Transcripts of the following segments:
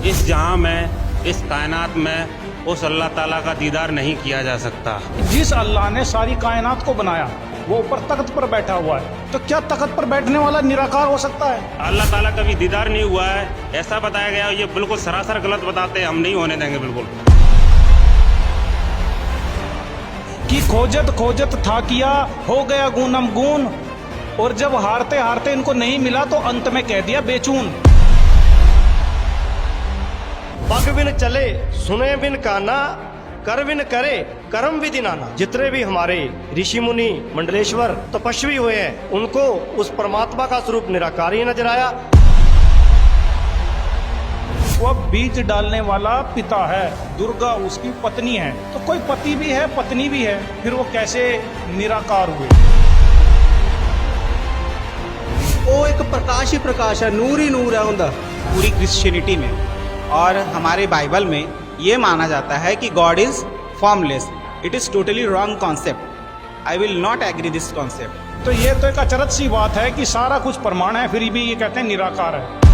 इस जहां में, इस कायनात में उस अल्लाह ताला का दीदार नहीं किया जा सकता। जिस अल्लाह ने सारी कायनात को बनाया वो ऊपर तख्त पर बैठा हुआ है, तो क्या तख्त पर बैठने वाला निराकार हो सकता है? अल्लाह ताला का भी दीदार नहीं हुआ है ऐसा बताया गया। ये बिल्कुल सरासर गलत बताते हैं, हम नहीं होने देंगे बिल्कुल। कि खोजत खोजत था किया, हो गया गुनम गुन, और जब हारते हारते इनको नहीं मिला तो अंत में कह दिया बेचून। पग बिन चले सुने बिन काना, कर बिन करे कर्म विधि नाना। जितने भी हमारे ऋषि मुनि मंडलेश्वर तपस्वी हुए हैं, उनको उस परमात्मा का स्वरूप निराकार ही नजर आया। वह बीज डालने वाला पिता है, दुर्गा उसकी पत्नी है। तो कोई पति भी है पत्नी भी है, फिर वो कैसे निराकार हुए? वो एक प्रकाश ही प्रकाश है, नूर ही नूर है उनका। पूरी क्रिश्चियनिटी में और हमारे बाइबल में ये माना जाता है कि God is formless. It is totally wrong concept. I will not agree this concept. तो ये तो एक अचरज सी बात है कि सारा कुछ प्रमाण है, फिर भी ये कहते हैं निराकार है।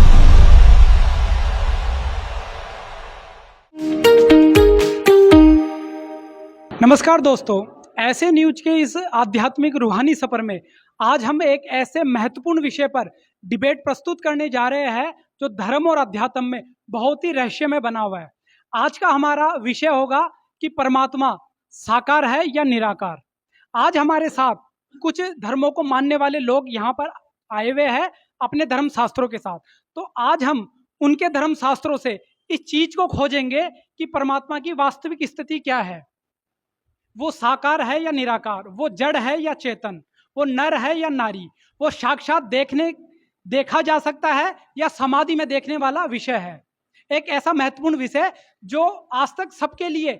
नमस्कार दोस्तों, ऐसे न्यूज के इस आध्यात्मिक रूहानी सफर में आज हम एक ऐसे महत्वपूर्ण विषय पर डिबेट प्रस्तुत करने जा रहे हैं जो धर्म और अध्यात्म में बहुत ही रहस्यमय बना हुआ है। आज का हमारा विषय होगा कि परमात्मा साकार है या निराकार। आज हमारे साथ कुछ धर्मों को मानने वाले लोग यहाँ पर आए हुए हैं अपने धर्म शास्त्रों के साथ। तो आज हम उनके धर्म शास्त्रों से इस चीज को खोजेंगे कि परमात्मा की वास्तविक स्थिति क्या है। वो साकार है या निराकार, वो जड़ है या चेतन, वो नर है या नारी, वो साक्षात देखा जा सकता है या समाधि में देखने वाला विषय है। एक ऐसा महत्वपूर्ण विषय जो आज तक सबके लिए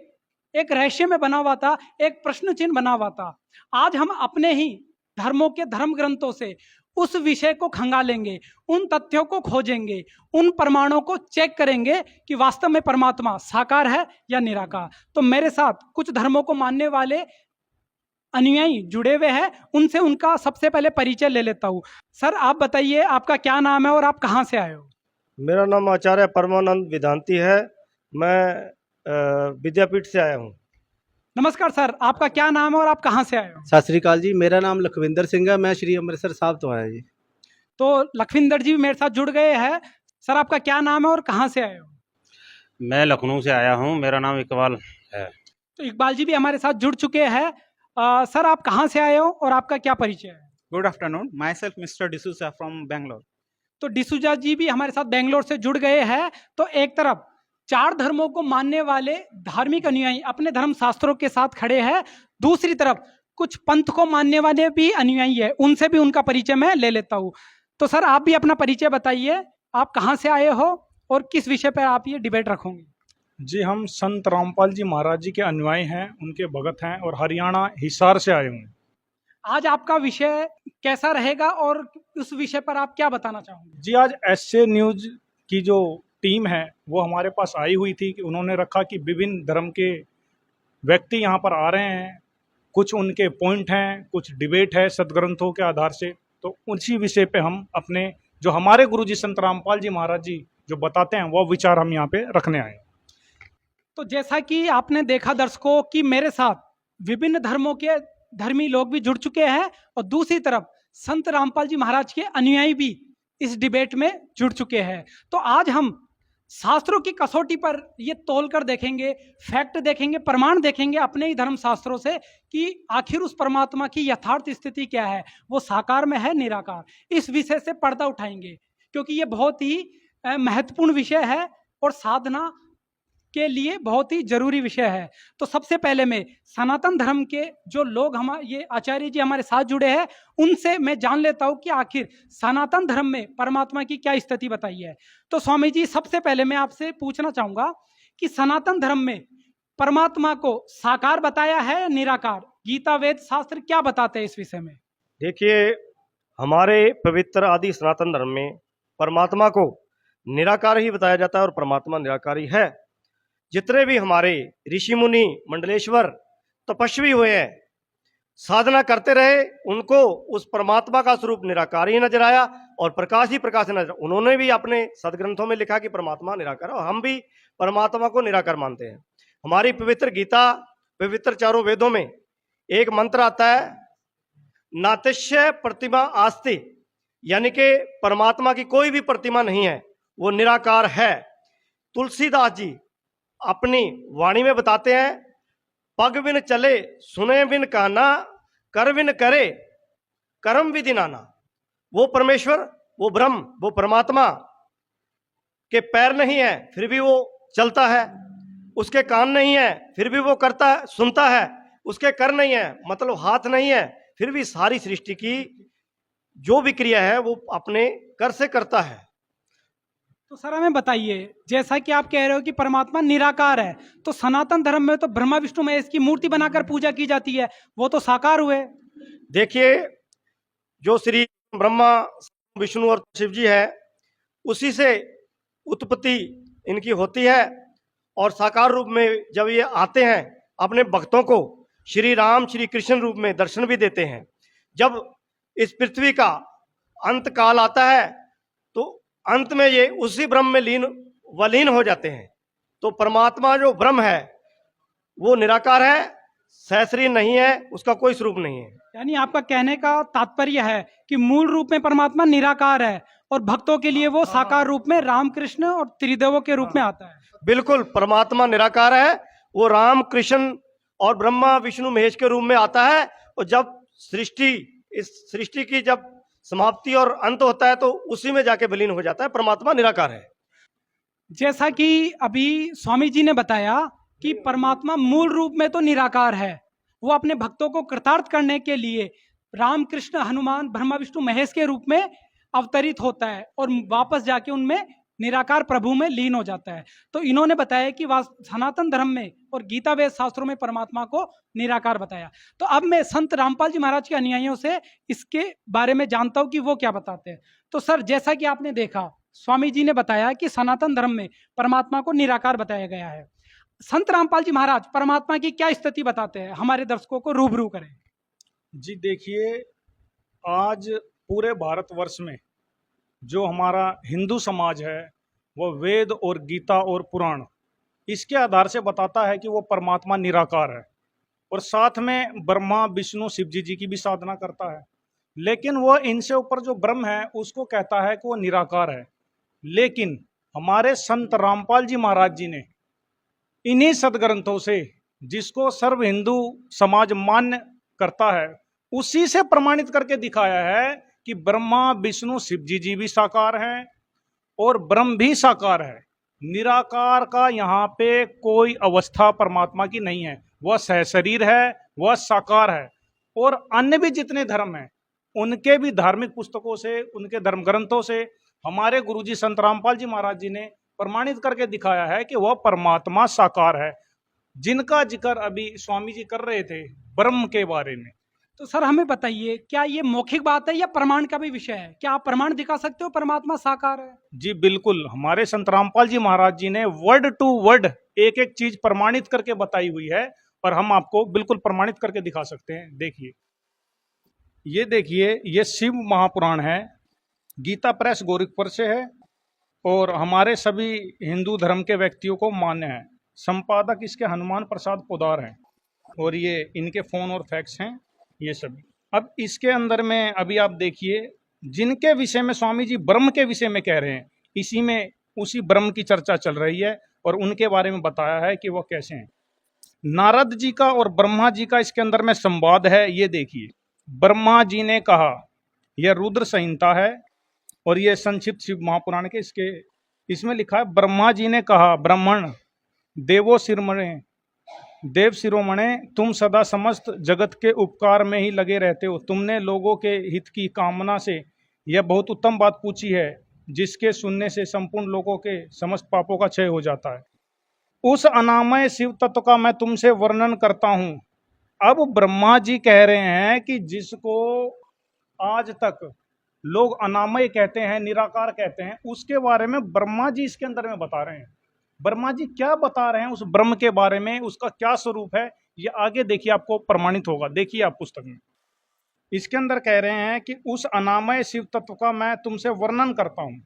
एक रहस्य में बना हुआ था, एक प्रश्न चिन्ह बना हुआ था। आज हम अपने ही धर्मों के धर्म ग्रंथों से उस विषय को खंगालेंगे, उन तथ्यों को खोजेंगे, उन प्रमाणों को चेक करेंगे कि वास्तव में परमात्मा साकार है या निराकार। तो मेरे साथ कुछ धर्मों को मानने वाले अनुयायी जुड़े हुए हैं, उनसे उनका सबसे पहले परिचय ले लेता हूँ। सर, आप बताइए आपका क्या नाम है और आप कहाँ से आए हो? मेरा नाम आचार्य परमानंद वेदांती है। मैं विद्यापीठ से आया हूँ। नमस्कार सर, आपका क्या नाम है और आप कहाँ से आए हो? सत श्री अकाल जी, मेरा नाम लखविंदर सिंह है, मैं श्री अमृतसर साहब तो आया जी। तो लखविंदर जी भी मेरे साथ जुड़ गए हैं। सर, आपका क्या नाम है और कहाँ से आए हो? मैं लखनऊ से आया हूँ, मेरा नाम इकबाल है। तो इकबाल जी भी हमारे साथ जुड़ चुके हैं। सर, आप कहाँ से आए हो और आपका क्या परिचय है? Good afternoon, my self mister D'Souza from Bangalore. तो डिसूजा जी भी हमारे साथ बेंगलोर से जुड़ गए हैं। तो एक तरफ चार धर्मों को मानने वाले धार्मिक अनुयायी अपने धर्म शास्त्रों के साथ खड़े हैं, दूसरी तरफ कुछ पंथ को मानने वाले भी अनुयायी है, उनसे भी उनका परिचय मैं ले लेता हूँ। तो सर, आप भी अपना परिचय बताइए, आप कहाँ से आए हो और किस विषय पर आप ये डिबेट रखोगे? जी, हम संत रामपाल जी महाराज जी के अनुयायी हैं, उनके भगत हैं और हरियाणा हिसार से आए हुए। आज आपका विषय कैसा रहेगा और उस विषय पर आप क्या बताना चाहोगे? जी, आज ऐसे न्यूज की जो टीम है वो हमारे पास आई हुई थी कि उन्होंने रखा कि विभिन्न धर्म के व्यक्ति यहाँ पर आ रहे हैं, कुछ उनके पॉइंट हैं, कुछ डिबेट है सदग्रंथों के आधार से। तो उसी विषय पे हम अपने जो हमारे गुरुजी संत रामपाल जी महाराज जी जो बताते हैं वो विचार हम यहाँ पे रखने आए। तो जैसा कि आपने देखा दर्शकों कि मेरे साथ विभिन्न धर्मों के धर्मी लोग भी जुड़ चुके हैं और दूसरी तरफ संत रामपाल जी महाराज के अनुयायी भी इस डिबेट में जुड़ चुके हैं। तो आज हम शास्त्रों की कसौटी पर ये तौल कर देखेंगे, फैक्ट देखेंगे, प्रमाण देखेंगे अपने ही धर्म शास्त्रों से कि आखिर उस परमात्मा की यथार्थ स्थिति क्या है, वो साकार में है निराकार। इस विषय से पर्दा उठाएंगे क्योंकि ये बहुत ही महत्वपूर्ण विषय है और साधना के लिए बहुत ही जरूरी विषय है। तो सबसे पहले मैं सनातन धर्म के जो लोग ये आचार्य जी हमारे साथ जुड़े हैं, उनसे मैं जान लेता हूं कि आखिर सनातन धर्म में परमात्मा की क्या स्थिति बताई है। तो स्वामी जी, सबसे पहले मैं आपसे पूछना चाहूंगा कि सनातन धर्म में परमात्मा को साकार बताया है या निराकार? गीता वेद शास्त्र क्या बताते हैं इस विषय में? देखिए, हमारे पवित्र आदि सनातन धर्म में परमात्मा को निराकार ही बताया जाता है और परमात्मा निराकारी है। जितने भी हमारे ऋषि मुनि मंडलेश्वर तपस्वी हुए हैं, साधना करते रहे, उनको उस परमात्मा का स्वरूप निराकार ही नजर आया और प्रकाश ही प्रकाश नजर। उन्होंने भी अपने सदग्रंथों में लिखा कि परमात्मा निराकार है और हम भी परमात्मा को निराकार मानते हैं। हमारी पवित्र गीता, पवित्र चारों वेदों में एक मंत्र आता है, नातिश्य प्रतिमा आस्ति, यानी कि परमात्मा की कोई भी प्रतिमा नहीं है, वो निराकार है। तुलसीदास जी अपनी वाणी में बताते हैं, पग बिन चले सुने बिन काना, कर बिन करे कर्म विधि नाना। वो परमेश्वर, वो ब्रह्म, वो परमात्मा के पैर नहीं है फिर भी वो चलता है, उसके कान नहीं है फिर भी वो करता है, सुनता है, उसके कर नहीं है मतलब हाथ नहीं है फिर भी सारी सृष्टि की जो भी क्रिया है वो अपने कर से करता है। तो सर हमें बताइए, जैसा कि आप कह रहे हो कि परमात्मा निराकार है, तो सनातन धर्म में तो ब्रह्मा विष्णु महेश की मूर्ति बनाकर पूजा की जाती है, वो तो साकार हुए। देखिए, जो श्री ब्रह्मा विष्णु और शिव जी है, उसी से उत्पत्ति इनकी होती है और साकार रूप में जब ये आते हैं अपने भक्तों को श्री राम श्री कृष्ण रूप में दर्शन भी देते हैं। जब इस पृथ्वी का अंत काल आता है तो अंत में ये उसी ब्रह्म में वलीन हो जाते हैं। तो परमात्मा जो ब्रह्म है वो निराकार है, सहस्री नहीं है, उसका कोई स्वरूप नहीं है। यानी आपका कहने का तात्पर्य है कि मूल रूप में परमात्मा निराकार है और भक्तों के लिए वो साकार रूप में रामकृष्ण और त्रिदेवों के रूप में आता है। बिल्कुल, परमात्मा निराकार है, वो राम कृष्ण और ब्रह्मा विष्णु महेश के रूप में आता है। और जब इस सृष्टि की जब समाप्ति और अंत होता है तो उसी में जाके विलीन हो जाता है। परमात्मा निराकार है। जैसा कि अभी स्वामी जी ने बताया कि परमात्मा मूल रूप में तो निराकार है, वो अपने भक्तों को कृतार्थ करने के लिए राम कृष्ण हनुमान ब्रह्मा विष्णु महेश के रूप में अवतरित होता है और वापस जाके उनमें निराकार प्रभु में लीन हो जाता है। तो इन्होंने बताया कि सनातन धर्म में और गीता वेद शास्त्रों में परमात्मा को निराकार बताया। तो अब मैं संत रामपाल जी महाराज के अनुयायियों से इसके बारे में जानता हूं कि वो क्या बताते हैं। तो सर, जैसा कि आपने देखा, स्वामी जी ने बताया कि सनातन धर्म में परमात्मा को निराकार बताया गया है। संत रामपाल जी महाराज परमात्मा की क्या स्थिति बताते हैं, हमारे दर्शकों को रूबरू करें। जी देखिए, आज पूरे भारतवर्ष में जो हमारा हिंदू समाज है वो वेद और गीता और पुराण इसके आधार से बताता है कि वो परमात्मा निराकार है और साथ में ब्रह्मा विष्णु शिव जी की भी साधना करता है। लेकिन वो इनसे ऊपर जो ब्रह्म है उसको कहता है कि वो निराकार है। लेकिन हमारे संत रामपाल जी महाराज जी ने इन्हीं सदग्रंथों से, जिसको सर्व हिंदू समाज मान्य करता है, उसी से प्रमाणित करके दिखाया है कि ब्रह्मा विष्णु शिव जी भी साकार हैं और ब्रह्म भी साकार है। निराकार का यहाँ पे कोई अवस्था परमात्मा की नहीं है, वह सहशरीर है, वह साकार है। और अन्य भी जितने धर्म हैं उनके भी धार्मिक पुस्तकों से, उनके धर्म ग्रंथों से हमारे गुरुजी संत रामपाल जी महाराज जी ने प्रमाणित करके दिखाया है कि वह परमात्मा साकार है, जिनका जिक्र अभी स्वामी जी कर रहे थे ब्रह्म के बारे में। तो सर हमें बताइए, क्या ये मौखिक बात है या प्रमाण का भी विषय है? क्या आप प्रमाण दिखा सकते हो परमात्मा साकार है? जी बिल्कुल, हमारे संत रामपाल जी महाराज जी ने वर्ड टू वर्ड एक एक चीज प्रमाणित करके बताई हुई है और हम आपको बिल्कुल प्रमाणित करके दिखा सकते हैं। देखिए, ये शिव महापुराण है, गीता प्रेस गोरखपुर से है और हमारे सभी हिंदू धर्म के व्यक्तियों को मान्य है। संपादक इसके हनुमान प्रसाद पोदार हैं और ये इनके फोन और फैक्स हैं ये सभी। अब इसके अंदर में अभी आप देखिए, जिनके विषय में स्वामी जी ब्रह्म के विषय में कह रहे हैं, इसी में उसी ब्रह्म की चर्चा चल रही है और उनके बारे में बताया है कि वो कैसे हैं। नारद जी का और ब्रह्मा जी का इसके अंदर में संवाद है। ये देखिए, ब्रह्मा जी ने कहा, यह रुद्र संहिता है और ये संक्षिप्त शिव महापुराण के इसमें लिखा है, ब्रह्मा जी ने कहा, ब्राह्मण देवो शिरोमणे, देव शिरोमणे, तुम सदा समस्त जगत के उपकार में ही लगे रहते हो। तुमने लोगों के हित की कामना से यह बहुत उत्तम बात पूछी है, जिसके सुनने से संपूर्ण लोगों के समस्त पापों का क्षय हो जाता है। उस अनामय शिव तत्व का मैं तुमसे वर्णन करता हूं। अब ब्रह्मा जी कह रहे हैं कि जिसको आज तक लोग अनामय कहते हैं, निराकार कहते हैं, उसके बारे में ब्रह्मा जी इसके अंदर में बता रहे हैं। ब्रह्मा जी क्या बता रहे हैं उस ब्रह्म के बारे में, उसका क्या स्वरूप है, ये आगे देखिए आपको प्रमाणित होगा, देखिए आप पुस्तक में। इसके अंदर कह रहे हैं कि उस अनामय शिव तत्व का मैं तुमसे वर्णन करता हूँ।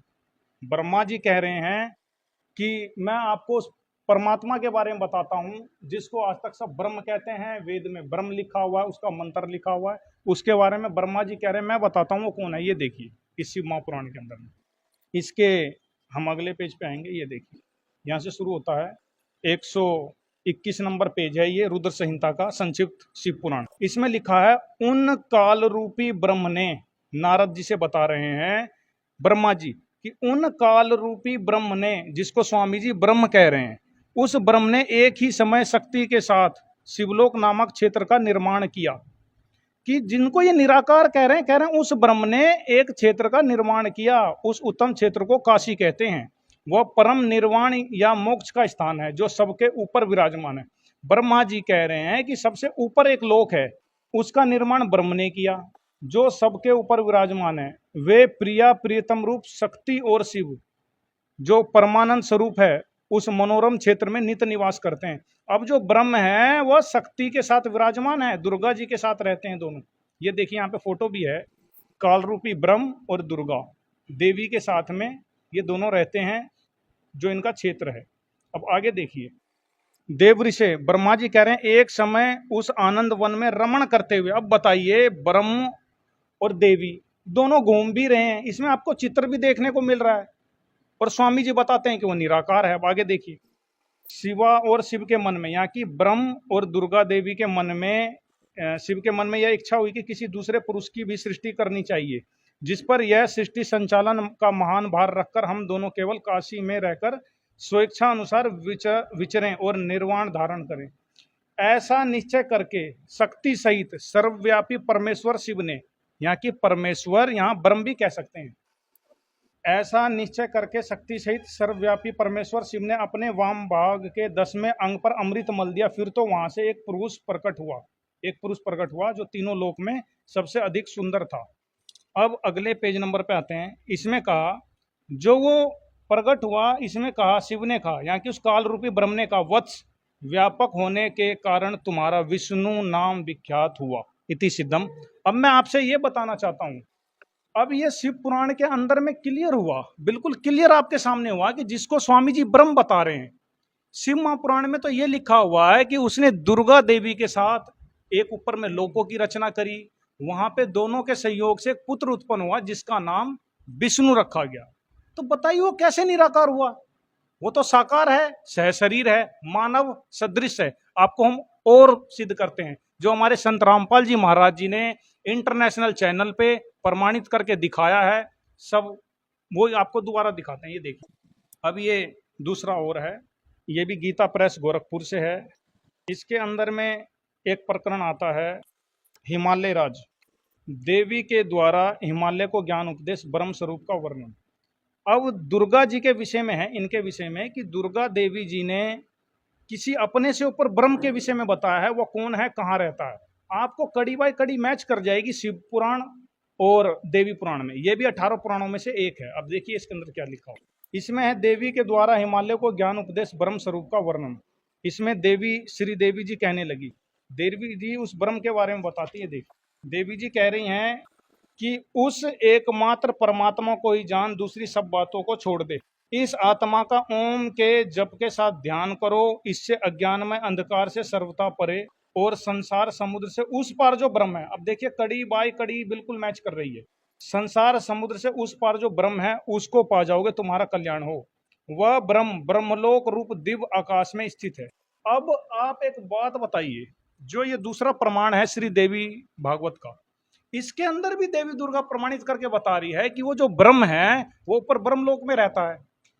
ब्रह्मा जी कह रहे हैं कि मैं आपको उस परमात्मा के बारे में बताता हूँ जिसको आज तक सब ब्रह्म कहते हैं, वेद में ब्रह्म लिखा हुआ है, उसका मंत्र लिखा हुआ है, उसके बारे में ब्रह्मा जी कह रहे हैं मैं बताता हूँ वो कौन है। ये देखिए इस शिव महापुराण के अंदर में, इसके हम अगले पेज पे आएंगे। ये देखिए यहाँ से शुरू होता है, 121 नंबर पेज है ये, रुद्र संहिता का संक्षिप्त शिव पुराण। इसमें लिखा है उन काल रूपी ब्रह्म ने, नारद जी से बता रहे हैं ब्रह्मा जी कि उन काल रूपी ब्रह्म ने, जिसको स्वामी जी ब्रह्म कह रहे हैं, उस ब्रह्म ने एक ही समय शक्ति के साथ शिवलोक नामक क्षेत्र का निर्माण किया। कि जिनको ये निराकार कह रहे हैं उस ब्रह्म ने एक क्षेत्र का निर्माण किया। उस उत्तम क्षेत्र को काशी कहते हैं। वह परम निर्वाण या मोक्ष का स्थान है जो सबके ऊपर विराजमान है। ब्रह्मा जी कह रहे हैं कि सबसे ऊपर एक लोक है, उसका निर्माण ब्रह्म ने किया जो सबके ऊपर विराजमान है। वे प्रिया प्रियतम रूप शक्ति और शिव जो परमानंद स्वरूप है उस मनोरम क्षेत्र में नित्य निवास करते हैं। अब जो ब्रह्म है वह शक्ति के साथ विराजमान है, दुर्गा जी के साथ रहते हैं दोनों। ये देखिए यहाँ पे फोटो भी है, काल रूपी ब्रह्म और दुर्गा देवी के साथ में ये दोनों रहते हैं जो इनका क्षेत्र है। अब आगे देखिए, देव ऋषि ब्रह्मा जी कह रहे हैं एक समय उस आनंद वन में रमण करते हुए। अब बताइए ब्रह्म और देवी दोनों घूम भी रहे हैं, इसमें आपको चित्र भी देखने को मिल रहा है और स्वामी जी बताते हैं कि वो निराकार है। अब आगे देखिए, शिवा और शिव के मन में, यहाँ की ब्रह्म और दुर्गा देवी के मन में, शिव के मन में यह इच्छा हुई कि किसी दूसरे पुरुष की भी सृष्टि करनी चाहिए जिस पर यह सृष्टि संचालन का महान भार रखकर हम दोनों केवल काशी में रहकर स्वेच्छा अनुसार विचरें और निर्वाण धारण करें। ऐसा निश्चय करके शक्ति सहित सर्वव्यापी परमेश्वर शिव ने, यहाँ की परमेश्वर यहाँ ब्रह्म भी कह सकते हैं, ऐसा निश्चय करके शक्ति सहित सर्वव्यापी परमेश्वर शिव ने अपने वाम भाग के 10वें अंग पर अमृत मल दिया। फिर तो वहां से एक पुरुष प्रकट हुआ जो तीनों लोक में सबसे अधिक सुंदर था। अब अगले पेज नंबर पे आते हैं। इसमें कहा जो वो प्रकट हुआ, इसमें कहा शिव ने कहा, यहाँ की उस काल रूपी ब्रह्म ने कहा, वत्स व्यापक होने के कारण तुम्हारा विष्णु नाम विख्यात हुआ इति सिद्धम। अब मैं आपसे ये बताना चाहता हूँ, अब ये शिव पुराण के अंदर में क्लियर हुआ, बिल्कुल क्लियर आपके सामने हुआ कि जिसको स्वामी जी ब्रह्म बता रहे हैं। शिव महापुराण में तो ये लिखा हुआ है कि उसने दुर्गा देवी के साथ एक ऊपर में लोकों की रचना करी, वहां पे दोनों के सहयोग से एक पुत्र उत्पन्न हुआ जिसका नाम विष्णु रखा गया। तो बताइए वो कैसे निराकार हुआ? वो तो साकार है, सहशरीर है, मानव सदृश है। आपको हम और सिद्ध करते हैं, जो हमारे संत रामपाल जी महाराज जी ने इंटरनेशनल चैनल पे प्रमाणित करके दिखाया है, सब वो आपको दोबारा दिखाते हैं। ये देखिए, अब ये दूसरा और है, ये भी गीता प्रेस गोरखपुर से है। इसके अंदर में एक प्रकरण आता है, हिमालय राज देवी के द्वारा हिमालय को ज्ञान उपदेश ब्रह्म स्वरूप का वर्णन। अब दुर्गा जी के विषय में है, इनके विषय में, कि दुर्गा देवी जी ने किसी अपने से ऊपर ब्रह्म के विषय में बताया है, वो कौन है, कहाँ रहता है। आपको कड़ी बाय कड़ी मैच कर जाएगी शिव पुराण और देवी पुराण में। ये भी 18 पुराणों में से एक है। अब देखिए इसके अंदर क्या लिखा हो। इसमें है देवी के द्वारा हिमालय को ज्ञान उपदेश ब्रह्म स्वरूप का वर्णन। इसमें देवी श्री देवी जी कहने लगी, देवी जी उस ब्रह्म के बारे में बताती है। देखिए देवी जी कह रही हैं कि उस एकमात्र परमात्मा को ही जान, दूसरी सब बातों को छोड़ दे। इस आत्मा का ओम के जप के साथ ध्यान करो, इससे अज्ञान में अंधकार से सर्वथा परे और संसार समुद्र से उस पार जो ब्रह्म है। अब देखिए कड़ी बाय कड़ी बिल्कुल मैच कर रही है। संसार समुद्र से उस पार जो ब्रह्म है उसको पा जाओगे, तुम्हारा कल्याण हो। वह ब्रह्म ब्रह्मलोक रूप दिव्य आकाश में स्थित है। अब आप एक बात बताइए, जो ये दूसरा प्रमाण है श्री देवी भागवत का, इसके अंदर भी देवी दुर्गा प्रमाणित करके बता रही है कि वो जो ब्रह्म है वो ऊपर ब्रह्मलोक में रहता है,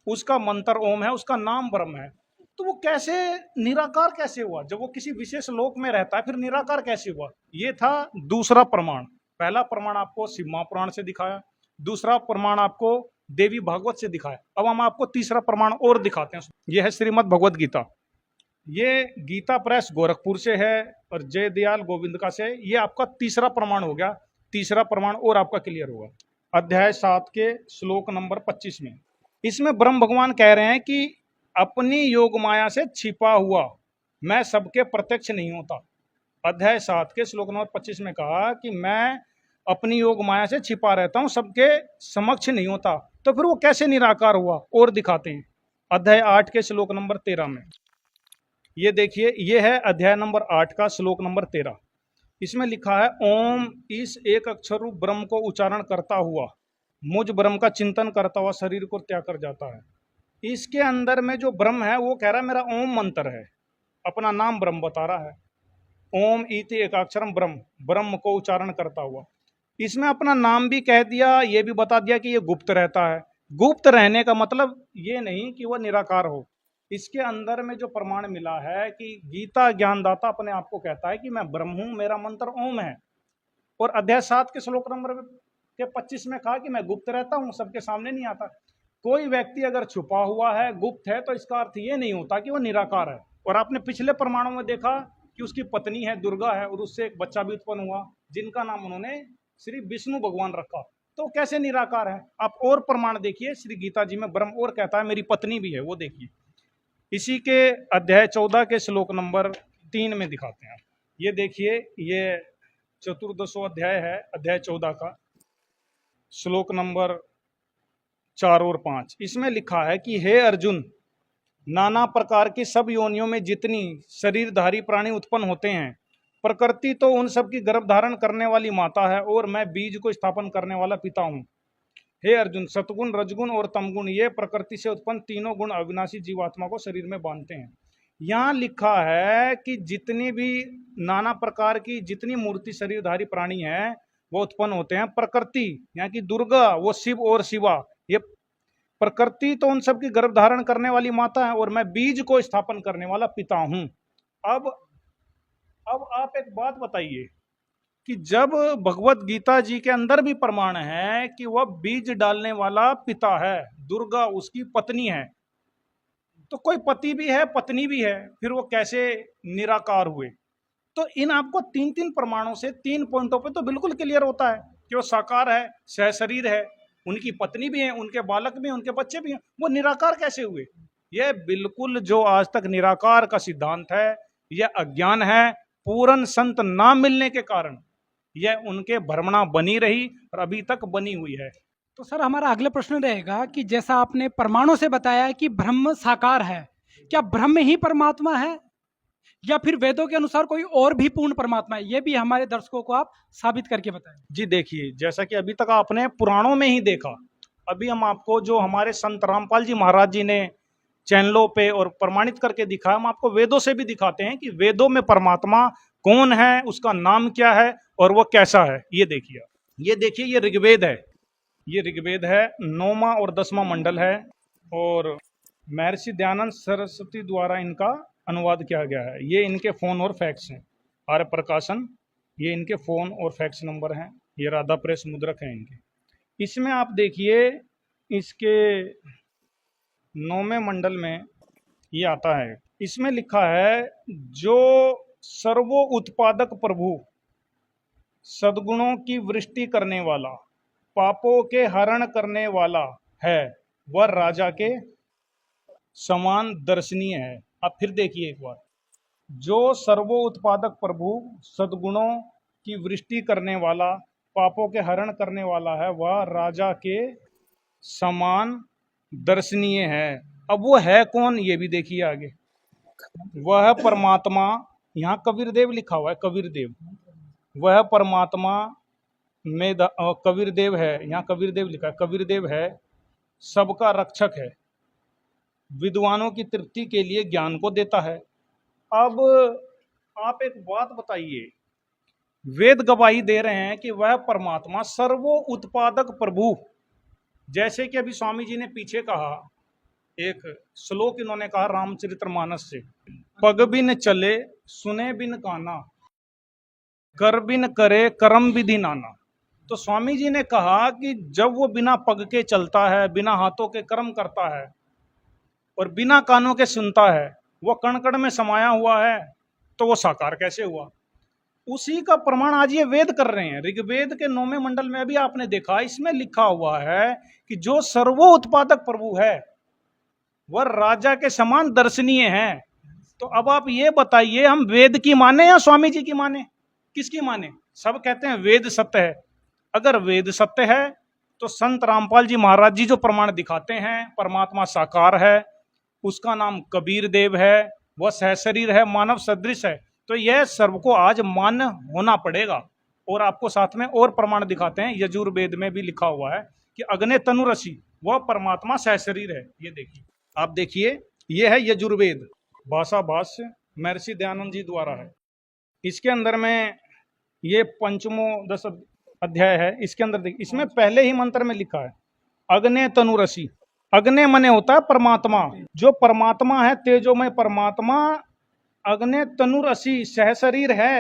उसका मंत्र ओम है, उसका नाम ब्रह्म है। तो वो कैसे निराकार कैसे हुआ? जब वो किसी विशेष लोक में रहता है फिर निराकार कैसे हुआ? ये था दूसरा प्रमाण। पहला प्रमाण आपको शिव महापुराण से दिखाया, दूसरा प्रमाण आपको देवी भागवत से दिखाया। अब हम आपको तीसरा प्रमाण और दिखाते हैं। यह है श्रीमद् भगवत गीता। ये गीता प्रेस गोरखपुर से है और जय दयाल गोविंद का से। ये आपका तीसरा प्रमाण हो गया। तीसरा प्रमाण और आपका क्लियर होगा। अध्याय 7 के श्लोक नंबर 25 में, इसमें ब्रह्म भगवान कह रहे हैं कि अपनी योग माया से छिपा हुआ मैं सबके प्रत्यक्ष नहीं होता। अध्याय 7 के श्लोक नंबर 25 में कहा कि मैं अपनी योग माया से छिपा रहता हूं, सबके समक्ष नहीं होता। तो फिर वो कैसे निराकार हुआ, और दिखाते हैं अध्याय 8 के श्लोक नंबर 13 में। ये देखिए, ये है अध्याय नंबर 8 का श्लोक नंबर 13। इसमें लिखा है, ओम इस एक अक्षर रूप ब्रह्म को उच्चारण करता हुआ मुझ ब्रह्म का चिंतन करता हुआ शरीर को त्याग कर जाता है। इसके अंदर में जो ब्रह्म है वो कह रहा है मेरा ओम मंत्र है, अपना नाम ब्रह्म बता रहा है। ओम इति एकाक्षरम ब्रह्म, ब्रह्म को उच्चारण करता हुआ। इसमें अपना नाम भी कह दिया, ये भी बता दिया कि ये गुप्त रहता है। गुप्त रहने का मतलब ये नहीं कि वह निराकार हो। इसके अंदर में जो प्रमाण मिला है कि गीता ज्ञानदाता अपने आप को कहता है कि मैं ब्रह्म हूं, मेरा मंत्र ओम है। और अध्याय 7 के श्लोक नंबर के 25 में कहा कि मैं गुप्त रहता हूं, सबके सामने नहीं आता। कोई व्यक्ति अगर छुपा हुआ है, गुप्त है, तो इसका अर्थ ये नहीं होता कि वो निराकार है। और आपने पिछले प्रमाणों में देखा कि उसकी पत्नी है दुर्गा है, और उससे एक बच्चा भी उत्पन्न हुआ जिनका नाम उन्होंने श्री विष्णु भगवान रखा। तो कैसे निराकार है? आप और प्रमाण देखिए, श्री गीता जी में ब्रह्म और कहता है मेरी पत्नी भी है, वो देखिए। इसी के अध्याय 14 के श्लोक नंबर 3 में दिखाते हैं। ये देखिए, ये चतुर्दशो अध्याय है, अध्याय 14 का श्लोक नंबर 4 और 5। इसमें लिखा है कि हे अर्जुन, नाना प्रकार की सब योनियों में जितनी शरीरधारी प्राणी उत्पन्न होते हैं, प्रकृति तो उन सब की गर्भ धारण करने वाली माता है, और मैं बीज को स्थापन करने वाला पिता हूँ। हे अर्जुन, सतगुण, रजगुण और तमगुण ये प्रकृति से उत्पन्न तीनों गुण अविनाशी जीवात्मा को शरीर में बांधते हैं। यहाँ लिखा है कि जितनी भी नाना प्रकार की जितनी मूर्ति शरीरधारी प्राणी हैं वो उत्पन्न होते हैं। प्रकृति यहाँ की दुर्गा, वो शिव और शिवा, ये प्रकृति तो उन सब की गर्भ धारण करने वाली माता है, और मैं बीज को स्थापन करने वाला पिता हूं। अब आप एक बात बताइए कि जब भगवत गीता जी के अंदर भी प्रमाण है कि वह बीज डालने वाला पिता है, दुर्गा उसकी पत्नी है, तो कोई पति भी है पत्नी भी है, फिर वो कैसे निराकार हुए? तो इन आपको 3 प्रमाणों से 3 पॉइंटों पे तो बिल्कुल क्लियर होता है कि वो साकार है, सहशरीर है, उनकी पत्नी भी है, उनके बालक भी हैं, उनके बच्चे भी हैं। वो निराकार कैसे हुए? यह बिल्कुल जो आज तक निराकार का सिद्धांत है, यह अज्ञान है। पूर्ण संत ना मिलने के कारण यह उनके भ्रमणा बनी रही और अभी तक बनी हुई है। तो सर, हमारा अगला प्रश्न रहेगा कि जैसा आपने प्रमाणों से बताया कि ब्रह्म साकार है, क्या ब्रह्म ही परमात्मा है या फिर वेदों के अनुसार कोई और भी पूर्ण परमात्मा है? ये भी हमारे दर्शकों को आप साबित करके बताएं। जी देखिए, जैसा कि अभी तक आपने पुराणों में ही देखा, अभी हम आपको जो हमारे संत रामपाल जी महाराज जी ने चैनलों पे और प्रमाणित करके दिखा, हम आपको वेदों से भी दिखाते हैं कि वेदों में परमात्मा कौन है, उसका नाम क्या है और वो कैसा है। ये देखिए, ये ऋग्वेद है, ये ऋग्वेद है, 9वां और 10वां मंडल है, और महर्षि दयानंद सरस्वती द्वारा इनका अनुवाद किया गया है। ये इनके फोन और फैक्स हैं, आर्य प्रकाशन, ये इनके फोन और फैक्स नंबर हैं, ये राधा प्रेस मुद्रक है इनके। इसमें आप देखिए, इसके 9वें मंडल में ये आता है, इसमें लिखा है जो सर्वो उत्पादक प्रभु, सद्गुणों की वृष्टि करने वाला, पापों के हरण करने वाला है, वह राजा के समान दर्शनीय है। अब फिर देखिए एक बार, जो सर्वो उत्पादक प्रभु, सद्गुणों की वृष्टि करने वाला, पापों के हरण करने वाला है, वह राजा के समान दर्शनीय है। अब वो है कौन, ये भी देखिए आगे। वह परमात्मा, यहाँ कबीर देव लिखा हुआ है, कबीर देव, वह परमात्मा में कबीर देव है, यहाँ कबीर देव लिखा है, कबीर देव है, सबका रक्षक है, विद्वानों की तृप्ति के लिए ज्ञान को देता है। अब आप एक बात बताइए, वेद गवाही दे रहे हैं कि वह परमात्मा सर्वो उत्पादक प्रभु, जैसे कि अभी स्वामी जी ने पीछे कहा, एक श्लोक इन्होंने कहा रामचरितमानस से, पग बिन चले सुने बिन काना, कर बिन करे करम विधि नाना। तो स्वामी जी ने कहा कि जब वो बिना पग के चलता है, बिना हाथों के कर्म करता है और बिना कानों के सुनता है, वो कण कण में समाया हुआ है, तो वो साकार कैसे हुआ? उसी का प्रमाण आज ये वेद कर रहे हैं। ऋग्वेद के 9वें मंडल में भी आपने देखा, इसमें लिखा हुआ है कि जो सर्वो उत्पादक प्रभु है वह राजा के समान दर्शनीय है। तो अब आप ये बताइए, हम वेद की माने या स्वामी जी की माने, किसकी माने? सब कहते हैं वेद सत्य है। अगर वेद सत्य है तो संत रामपाल जी महाराज जी जो प्रमाण दिखाते हैं परमात्मा साकार है, उसका नाम कबीर देव है, वह सहशरीर है, मानव सदृश है, तो यह सबको आज मान्य होना पड़ेगा। और आपको साथ में और प्रमाण दिखाते हैं, यजुर्वेद में भी लिखा हुआ है कि अग्ने तनुरसी वह परमात्मा सहशरीर है। ये देखिए, आप देखिए, ये है यजुर्वेद भाषा भाष्य महर्षि दयानंद जी द्वारा है। इसके अंदर में ये पंचमो 10 अध्याय है, इसके अंदर देखिए, इसमें पहले ही मंत्र में लिखा है अग्ने तनुरसी। अग्ने मने होता है परमात्मा, जो परमात्मा है तेजोमय परमात्मा, अग्ने तनुरसी सहशरीर है।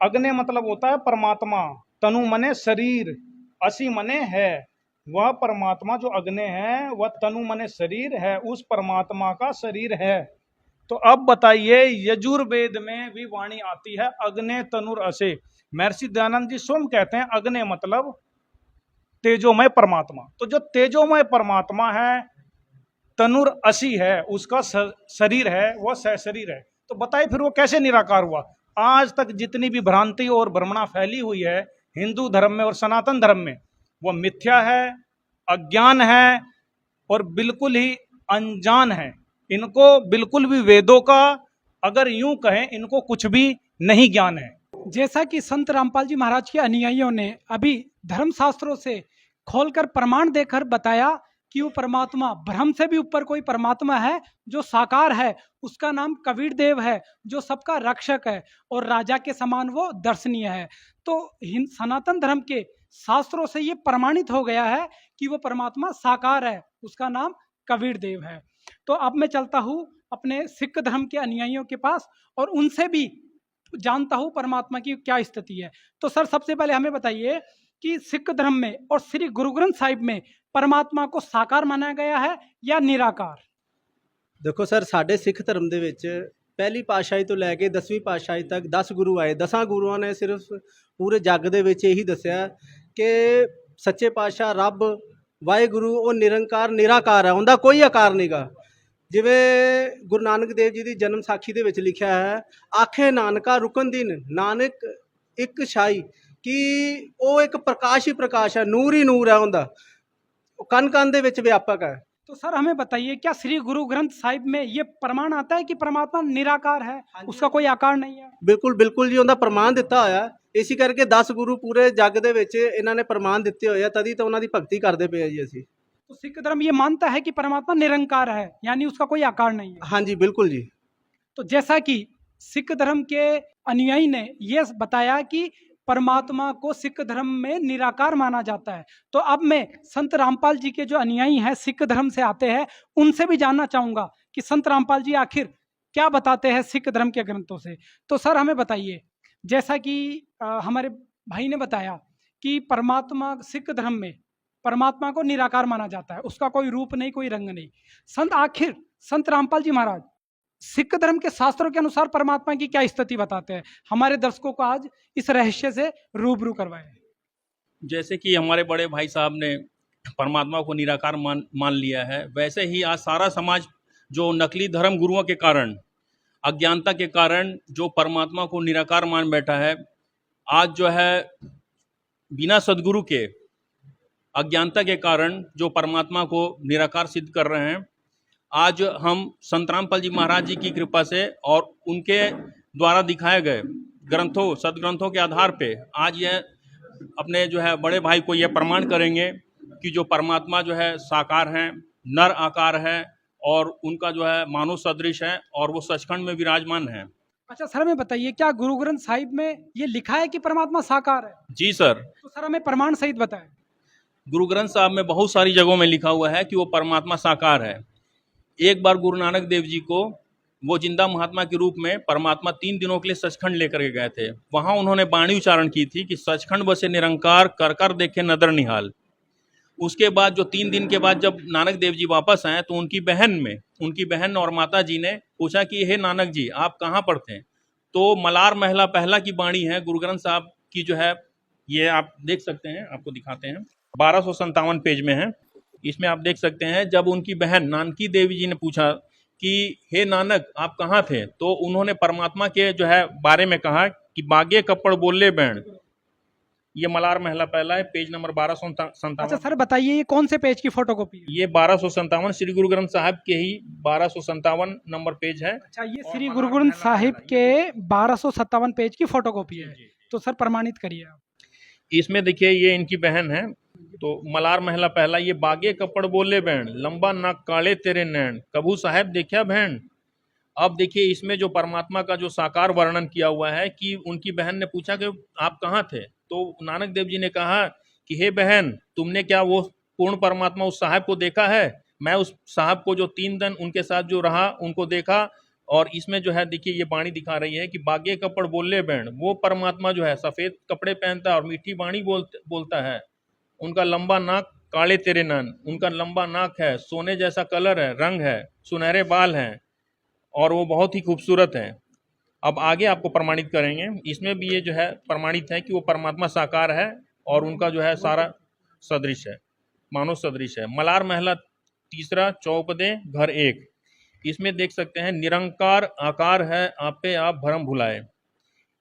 अग्ने मतलब होता है परमात्मा, तनु मने शरीर, असी मने है। वह परमात्मा जो अग्ने है वह तनु मने शरीर है, उस परमात्मा का शरीर है। तो अब बताइए, यजुर्वेद में भी वाणी आती है अग्ने तनुर असे। महर्षि दयानंद जी स्वयं कहते हैं अग्ने मतलब तेजोमय परमात्मा। तो जो तेजोमय परमात्मा है, तनुर असी है, उसका शरीर है, वह सहशरीर है। तो बताइए फिर वो कैसे निराकार हुआ? आज तक जितनी भी भ्रांति और भ्रमणा फैली हुई है हिंदू धर्म में और सनातन धर्म में, वह मिथ्या है, अज्ञान है और बिल्कुल ही अनजान है। इनको बिल्कुल भी वेदों का, अगर यूं कहें, इनको कुछ भी नहीं ज्ञान है। जैसा कि संत रामपाल जी महाराज के अनुयायियों ने अभी धर्मशास्त्रों से खोलकर प्रमाण देकर बताया कि वो परमात्मा, भ्रम से भी ऊपर कोई परमात्मा है जो साकार है, उसका नाम कबीर देव है, जो सबका रक्षक है और राजा के समान वो दर्शनीय है। तो सनातन धर्म के शास्त्रों से ये प्रमाणित हो गया है कि वो परमात्मा साकार है, उसका नाम कबीर देव है। तो अब मैं चलता हूँ अपने सिख धर्म के अनुयायियों के पास और उनसे भी जानता हूँ परमात्मा की क्या स्थिति है। तो सर, सबसे पहले हमें बताइए कि सिख धर्म में और श्री गुरु ग्रंथ साहिब में परमात्मा को साकार माना गया है या निराकार? देखो सर, साढ़े सिख धर्म ਦੇ ਵਿੱਚ ਪਹਿਲੀ ਪਾਤਸ਼ਾਹੀ ਤੋਂ ਲੈ ਕੇ 10ਵੀਂ ਪਾਤਸ਼ਾਹੀ ਤੱਕ 10 ਗੁਰੂ ਆਏ। 10 ਗੁਰੂਆਂ ਨੇ ਸਿਰਫ ਪੂਰੇ ਜੱਗ ਦੇ ਵਿੱਚ ਇਹੀ ਦੱਸਿਆ ਕਿ ਸੱਚੇ ਪਾਤਸ਼ਾਹ ਰੱਬ ਵਾਹਿਗੁਰੂ ਉਹ ਨਿਰੰਕਾਰ ਨਿਰਾਕਾਰ ਹੈ, ਉਹਦਾ ਕੋਈ ਆਕਾਰ ਨਹੀਂਗਾ। ਜਿਵੇਂ ਗੁਰੂ ਨਾਨਕ ਦੇਵ ਜੀ ਦੀ ਜਨਮ ਸਾਖੀ ਦੇ ਵਿੱਚ ਲਿਖਿਆ ਹੈ, ਆਖੇ ਨਾਨਕਾ ਰੁਕਨ ਦਿਨ ਨਾਨਕ ਇੱਕ ਛਾਈ, ਕਿ ਉਹ ਇੱਕ ਪ੍ਰਕਾਸ਼ ਹੀ ਪ੍ਰਕਾਸ਼ ਹੈ, ਨੂਰ ਹੀ ਨੂਰ ਹੈ, ਉਹਦਾ कन कन दे विच व्यापक है। तो सर हमें बताइए, क्या श्री गुरु ग्रंथ साहिब में ये प्रमाण आता है कि परमात्मा निराकार है, उसका कोई आकार नहीं है? बिल्कुल बिल्कुल जी, उनका प्रमाण दिता होया। इसी करके 10 गुरु पूरे जग दे विच इन्हां ने प्रमाण दिते होए, तदी तो उन्हां दी भगती करदे पे जी असीं। तो सिख धर्म ये मानता है कि परमात्मा निरंकार है, यानी उसका कोई आकार नहीं है? हाँ जी, बिल्कुल जी। तो जैसा कि सिख धर्म के अनुयायी ने ये बताया कि परमात्मा को सिख धर्म में निराकार माना जाता है, तो अब मैं संत रामपाल जी के जो अनुयायी हैं, सिख धर्म से आते हैं, उनसे भी जानना चाहूंगा कि संत रामपाल जी आखिर क्या बताते हैं सिख धर्म के ग्रंथों से। तो सर हमें बताइए, जैसा कि हमारे भाई ने बताया कि परमात्मा सिख धर्म में परमात्मा को निराकार माना जाता है, उसका कोई रूप नहीं, कोई रंग नहीं। आखिर संत रामपाल जी महाराज सिख धर्म के शास्त्रों के अनुसार परमात्मा की क्या स्थिति बताते हैं? हमारे दर्शकों को आज इस रहस्य से रूबरू करवाएं। जैसे कि हमारे बड़े भाई साहब ने परमात्मा को निराकार मान लिया है, वैसे ही आज सारा समाज जो नकली धर्म गुरुओं के कारण, अज्ञानता के कारण जो परमात्मा को निराकार मान बैठा है, आज जो है बिना सद्गुरु के अज्ञानता के कारण जो परमात्मा को निराकार सिद्ध कर रहे हैं, आज हम संत रामपाल जी महाराज जी की कृपा से और उनके द्वारा दिखाए गए ग्रंथों, सदग्रंथों के आधार पे आज यह अपने जो है बड़े भाई को यह प्रमाण करेंगे कि जो परमात्मा जो है साकार हैं, नर आकार है और उनका जो है मानव सदृश है और वो सचखंड में विराजमान है। अच्छा सर हमें बताइए, क्या गुरु ग्रंथ साहिब में ये लिखा है कि परमात्मा साकार है? जी सर। तो सर हमें प्रमाण सहित बताएं। गुरु ग्रंथ साहब में बहुत सारी जगहों में लिखा हुआ है कि वो परमात्मा साकार है। एक बार गुरु नानक देव जी को वो जिंदा महात्मा के रूप में परमात्मा 3 दिनों के लिए सचखंड लेकर के गए थे। वहाँ उन्होंने वाणी उच्चारण की थी कि सचखंड बसे निरंकार, कर कर देखे नदर निहाल। उसके बाद जो 3 दिन के बाद जब नानक देव जी वापस आए तो उनकी बहन और माता जी ने पूछा कि हे नानक जी आप कहाँ पर थे? तो मलार महला पहला की वाणी है गुरु ग्रंथ साहब की, जो है ये आप देख सकते हैं, आपको दिखाते हैं, 1257 पेज में है। इसमें आप देख सकते हैं, जब उनकी बहन नानकी देवी जी ने पूछा कि हे नानक आप कहाँ थे, तो उन्होंने परमात्मा के जो है बारे में कहा कि बागे कपड़ बोले बैण। ये मलार महला पहला है, पेज नंबर 1257। अच्छा सर बताइए ये कौन से पेज की फोटोकॉपी है? ये 1257 श्री गुरु ग्रंथ साहिब के ही 1257 नंबर पेज है। अच्छा ये श्री गुरु ग्रंथ साहिब के 1257 पेज की फोटोकॉपी है, तो सर प्रमाणित करिए आप। इसमें देखिए ये इनकी बहन है, तो मलार महला पहला, ये बागे कपड़ बोले बहन, लंबा नाक काले तेरे नैन, कभू साहेब देखा बहन। अब देखिए इसमें जो परमात्मा का जो साकार वर्णन किया हुआ है कि उनकी बहन ने पूछा कि आप कहाँ थे, तो नानक देव जी ने कहा कि हे बहन तुमने क्या वो पूर्ण परमात्मा उस साहब को देखा है? मैं उस साहब को जो 3 दिन उनके साथ जो रहा उनको देखा। और इसमें जो है देखिए ये बाणी दिखा रही है कि बागे कपड़ बोले बैण, वो परमात्मा जो है सफ़ेद कपड़े पहनता है और मीठी बाणी बोलता है। उनका लंबा नाक काले तेरे नैन, उनका लंबा नाक है, सोने जैसा कलर है, रंग है, सुनहरे बाल हैं और वो बहुत ही खूबसूरत है। अब आगे आपको प्रमाणित करेंगे, इसमें भी ये जो है प्रमाणित है कि वो परमात्मा साकार है और उनका जो है सारा सदृश है, मानव सदृश है। मलार महला तीसरा, चौपदे घर 1, इसमें देख सकते हैं निरंकार आकार है आपे आप भरम भुलाए।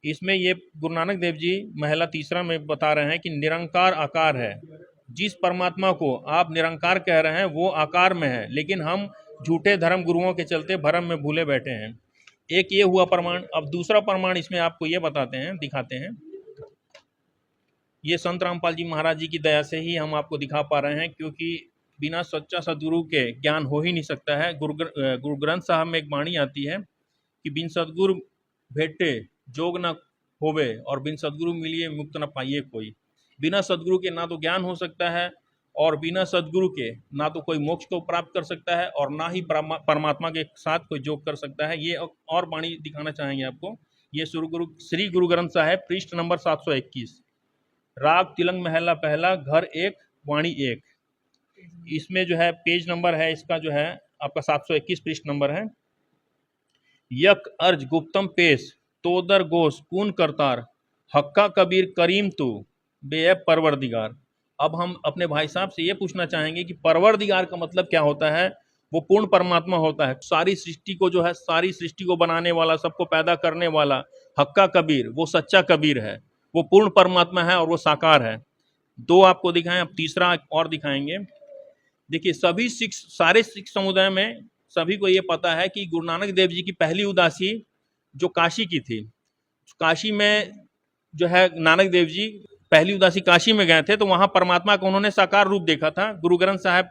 इसमें ये गुरु नानक देव जी महला तीसरा में बता रहे हैं कि निरंकार आकार है, जिस परमात्मा को आप निरंकार कह रहे हैं वो आकार में है, लेकिन हम झूठे धर्म गुरुओं के चलते भरम में भूले बैठे हैं। एक ये हुआ प्रमाण। अब दूसरा प्रमाण इसमें आपको ये बताते हैं, दिखाते हैं। ये संत रामपाल जी महाराज जी की दया से ही हम आपको दिखा पा रहे हैं, क्योंकि बिना सच्चा सदगुरु के ज्ञान हो ही नहीं सकता है। गुरु ग्रंथ साहब में एक वाणी आती है कि बिन सदगुरु भेटे जोग न होवे और बिन सदगुरु मिलिए मुक्त न पाइए कोई। बिना सदगुरु के ना तो ज्ञान हो सकता है और बिना सदगुरु के ना तो कोई मोक्ष को प्राप्त कर सकता है और ना ही परमात्मा के साथ कोई जोग कर सकता है। ये और वाणी दिखाना चाहेंगे आपको। ये श्री गुरु ग्रंथ साहिब पृष्ठ नंबर 721, राग तिलंग महला पहला घर 1 वाणी 1। इसमें जो है पेज नंबर है इसका जो है आपका 721 पृष्ठ नंबर है। यक अर्ज गुप्तम पेश तोदर गोश कून करतार हक्का कबीर करीम तू बेअब परवरदिगार। अब हम अपने भाई साहब से ये पूछना चाहेंगे कि परवरदिगार का मतलब क्या होता है? वो पूर्ण परमात्मा होता है, सारी सृष्टि को जो है, सारी सृष्टि को बनाने वाला, सबको पैदा करने वाला। हक्का कबीर वो सच्चा कबीर है, वो पूर्ण परमात्मा है और वो साकार है। 2 आपको दिखाएं, अब तीसरा और दिखाएंगे। देखिए सभी सिख, सारे सिख समुदाय में सभी को ये पता है कि गुरु नानक देव जी की पहली उदासी जो काशी की थी, काशी में जो है नानक देव जी पहली उदासी काशी में गए थे, तो वहाँ परमात्मा को उन्होंने साकार रूप देखा था। गुरु ग्रंथ साहब,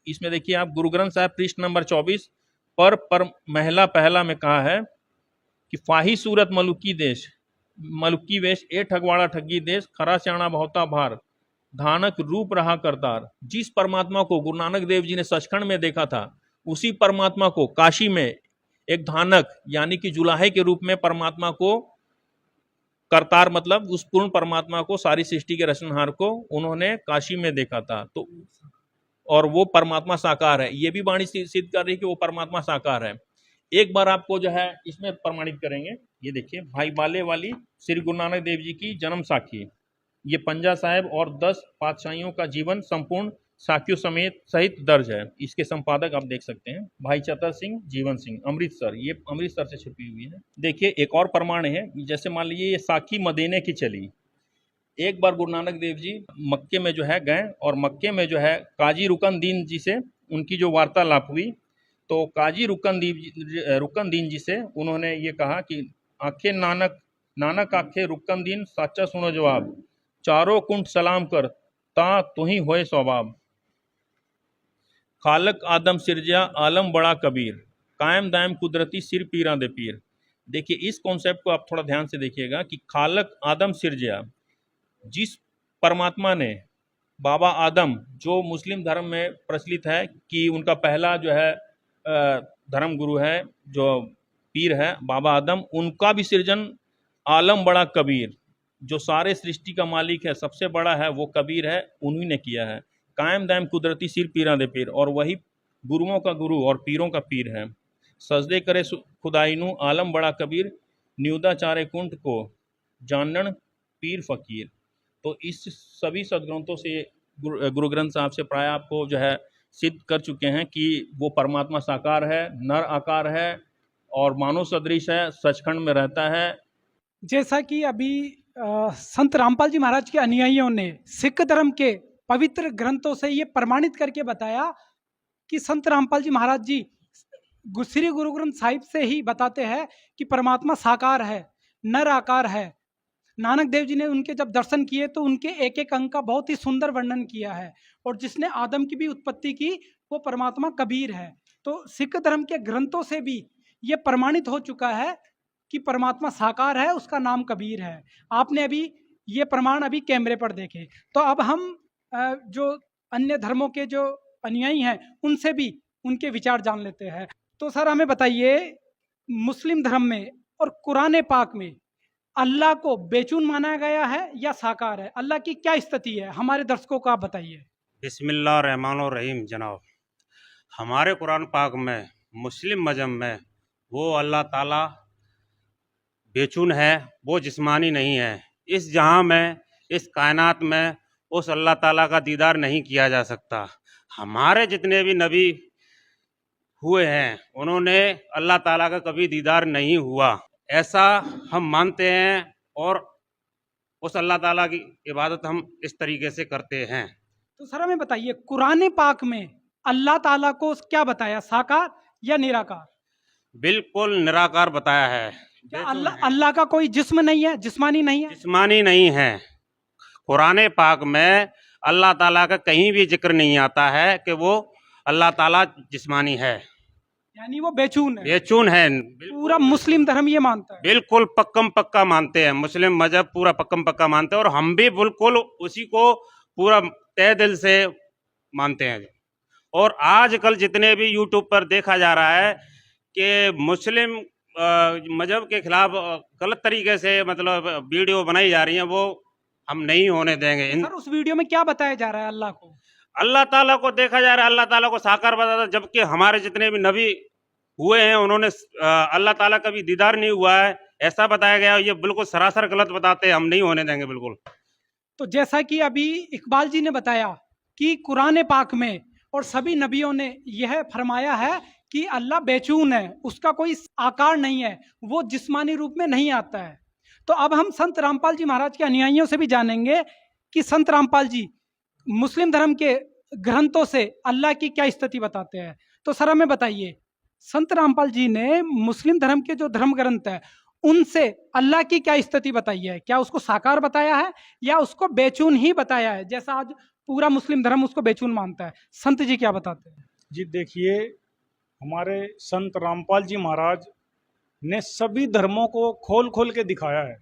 इसमें देखिए आप गुरु ग्रंथ साहब पृष्ठ नंबर 24 पर महला पहला में कहा है कि फाही सूरत मलुकी देश मलुकी वेश ए ठगवाड़ा ठगी देश खरा स्याणा बहुता भार धानक रूप रहा करतार। जिस परमात्मा को गुरु नानक देव जी ने सचखंड में देखा था, उसी परमात्मा को काशी में एक धानक यानी कि जुलाहे के रूप में परमात्मा को करतार, मतलब उस पूर्ण परमात्मा को, सारी सृष्टि के रचनहार को उन्होंने काशी में देखा था। तो और वो परमात्मा साकार है। ये भी वाणी सिद्ध कर रही है कि वो परमात्मा साकार है। एक बार आपको जो है इसमें प्रमाणित करेंगे। ये देखिए भाई बाले वाली श्री गुरु नानक देव जी की जन्म साखी, ये पंजा साहिब और 10 पातशाहियों का जीवन संपूर्ण साखियों सहित दर्ज है। इसके संपादक आप देख सकते हैं भाई चतर सिंह जीवन सिंह, अमृतसर। ये अमृतसर से छपी हुई है। देखिए एक और प्रमाण है, जैसे मान लीजिए ये साखी मदीने की चली। एक बार गुरु नानक देव जी मक्के में जो है गए और मक्के में जो है काजी रुकन दीन जी से उनकी जो वार्तालाप हुई, तो काजी रुकन दीन जी से उन्होंने ये कहा कि आखे नानक आखे रुकन दीन साचा सुनो जवाब, चारों कुंठ सलाम कर ता तुही होए स्वभाव। खालक आदम सिरजा आलम बड़ा कबीर, कायम दायम कुदरती सिर पीरा दे पीर। देखिए इस कॉन्सेप्ट को आप थोड़ा ध्यान से देखिएगा कि खालक आदम सिरजा, जिस परमात्मा ने बाबा आदम, जो मुस्लिम धर्म में प्रचलित है कि उनका पहला जो है धर्म गुरु है, जो पीर है बाबा आदम, उनका भी सृजन आलम बड़ा कबीर, जो सारे सृष्टि का मालिक है, सबसे बड़ा है, वो कबीर है, उन्हीं ने किया है। कायम दायम कुदरती सिर पीरा दे पीर, और वही गुरुओं का गुरु और पीरों का पीर है। सजदे करे खुदाइनू आलम बड़ा कबीर, न्यूदा चारे कुंठ को जानन पीर फकीर। तो इस सभी सदग्रंथों से गुरु ग्रंथ साहब से प्राय आपको जो है सिद्ध कर चुके हैं कि वो परमात्मा साकार है, नर आकार है और मानव सदृश है, सचखंड में रहता है। जैसा कि अभी संत रामपाल जी महाराज के अनुयायियों ने सिख धर्म के पवित्र ग्रंथों से ये प्रमाणित करके बताया कि संत रामपाल जी महाराज जी श्री गुरु ग्रंथ साहिब से ही बताते हैं कि परमात्मा साकार है, नर आकार है। नानक देव जी ने उनके जब दर्शन किए तो उनके एक एक अंग का बहुत ही सुंदर वर्णन किया है, और जिसने आदम की भी उत्पत्ति की वो परमात्मा कबीर है। तो सिख धर्म के ग्रंथों से भी ये प्रमाणित हो चुका है कि परमात्मा साकार है, उसका नाम कबीर है। आपने अभी ये प्रमाण अभी कैमरे पर देखे। तो अब हम जो अन्य धर्मों के जो अनुयायी हैं उनसे भी उनके विचार जान लेते हैं। तो सर हमें बताइए, मुस्लिम धर्म में और कुरान पाक में अल्लाह को बेचून माना गया है या साकार है? अल्लाह की क्या स्थिति है, हमारे दर्शकों को आप बताइए। बिस्मिल्लाहिर्रहमानिर्रहीम। जनाब, हमारे कुरान पाक में मुस्लिम मजहब में वो अल्लाह ताला बेचून है, वो जिस्मानी नहीं है। इस जहां में, इस कायनात में उस अल्लाह ताला का दीदार नहीं किया जा सकता। हमारे जितने भी नबी हुए हैं उन्होंने अल्लाह ताला का कभी दीदार नहीं हुआ, ऐसा हम मानते हैं, और उस अल्लाह ताला की इबादत हम इस तरीके से करते हैं। तो सर हमें बताइए, कुरान पाक में अल्लाह ताला को क्या बताया, साकार या निराकार? बिल्कुल निराकार बताया है। क्या अल्लाह का कोई जिस्म नहीं है, जिस्मानी नहीं है? जिस्मानी नहीं है। कुरान पाक में अल्लाह ताला का कहीं भी जिक्र नहीं आता है कि वो अल्लाह ताला जिस्मानी है, यानी वो बेचून है। बेचून है। पूरा मुस्लिम धर्म ये मानता है। बिल्कुल पक्कम पक्का मानते हैं, मुस्लिम मजहब पूरा पक्कम पक्का मानते हैं, और हम भी बिल्कुल उसी को पूरा तहे दिल से मानते हैं। और आजकल जितने भी यूट्यूब पर देखा जा रहा है कि मुस्लिम मजहब के खिलाफ गलत तरीके से मतलब वीडियो बनाई जा रही हैं, वो हम नहीं होने देंगे। सर उस वीडियो में क्या बताया जा रहा है? अल्लाह को, अल्लाह ताला को देखा जा रहा है, अल्लाह ताला को साकार बताता, जबकि हमारे जितने भी नबी हुए हैं उन्होंने अल्लाह ताला का भी दीदार नहीं हुआ है, ऐसा बताया गया। ये बिल्कुल सरासर गलत बताते हैं, हम नहीं होने देंगे बिल्कुल। तो जैसा कि अभी इकबाल जी ने बताया कि कुरान पाक में और सभी नबियों ने यह फरमाया है कि अल्लाह बेचून है, उसका कोई आकार नहीं है, वो जिस्मानी रूप में नहीं आता है। तो अब हम संत रामपाल जी महाराज के अनुयायियों से भी जानेंगे कि संत रामपाल जी मुस्लिम धर्म के ग्रंथों से अल्लाह की क्या स्थिति बताते हैं। तो सर हमें बताइए, संत रामपाल जी ने मुस्लिम धर्म के जो धर्म ग्रंथ है उनसे अल्लाह की क्या स्थिति बताई है? क्या उसको साकार बताया है या उसको बेचून ही बताया है, जैसा आज पूरा मुस्लिम धर्म उसको बेचून मानता है? संत जी क्या बताते हैं? जी देखिए, हमारे संत रामपाल जी महाराज ने सभी धर्मों को खोल खोल के दिखाया है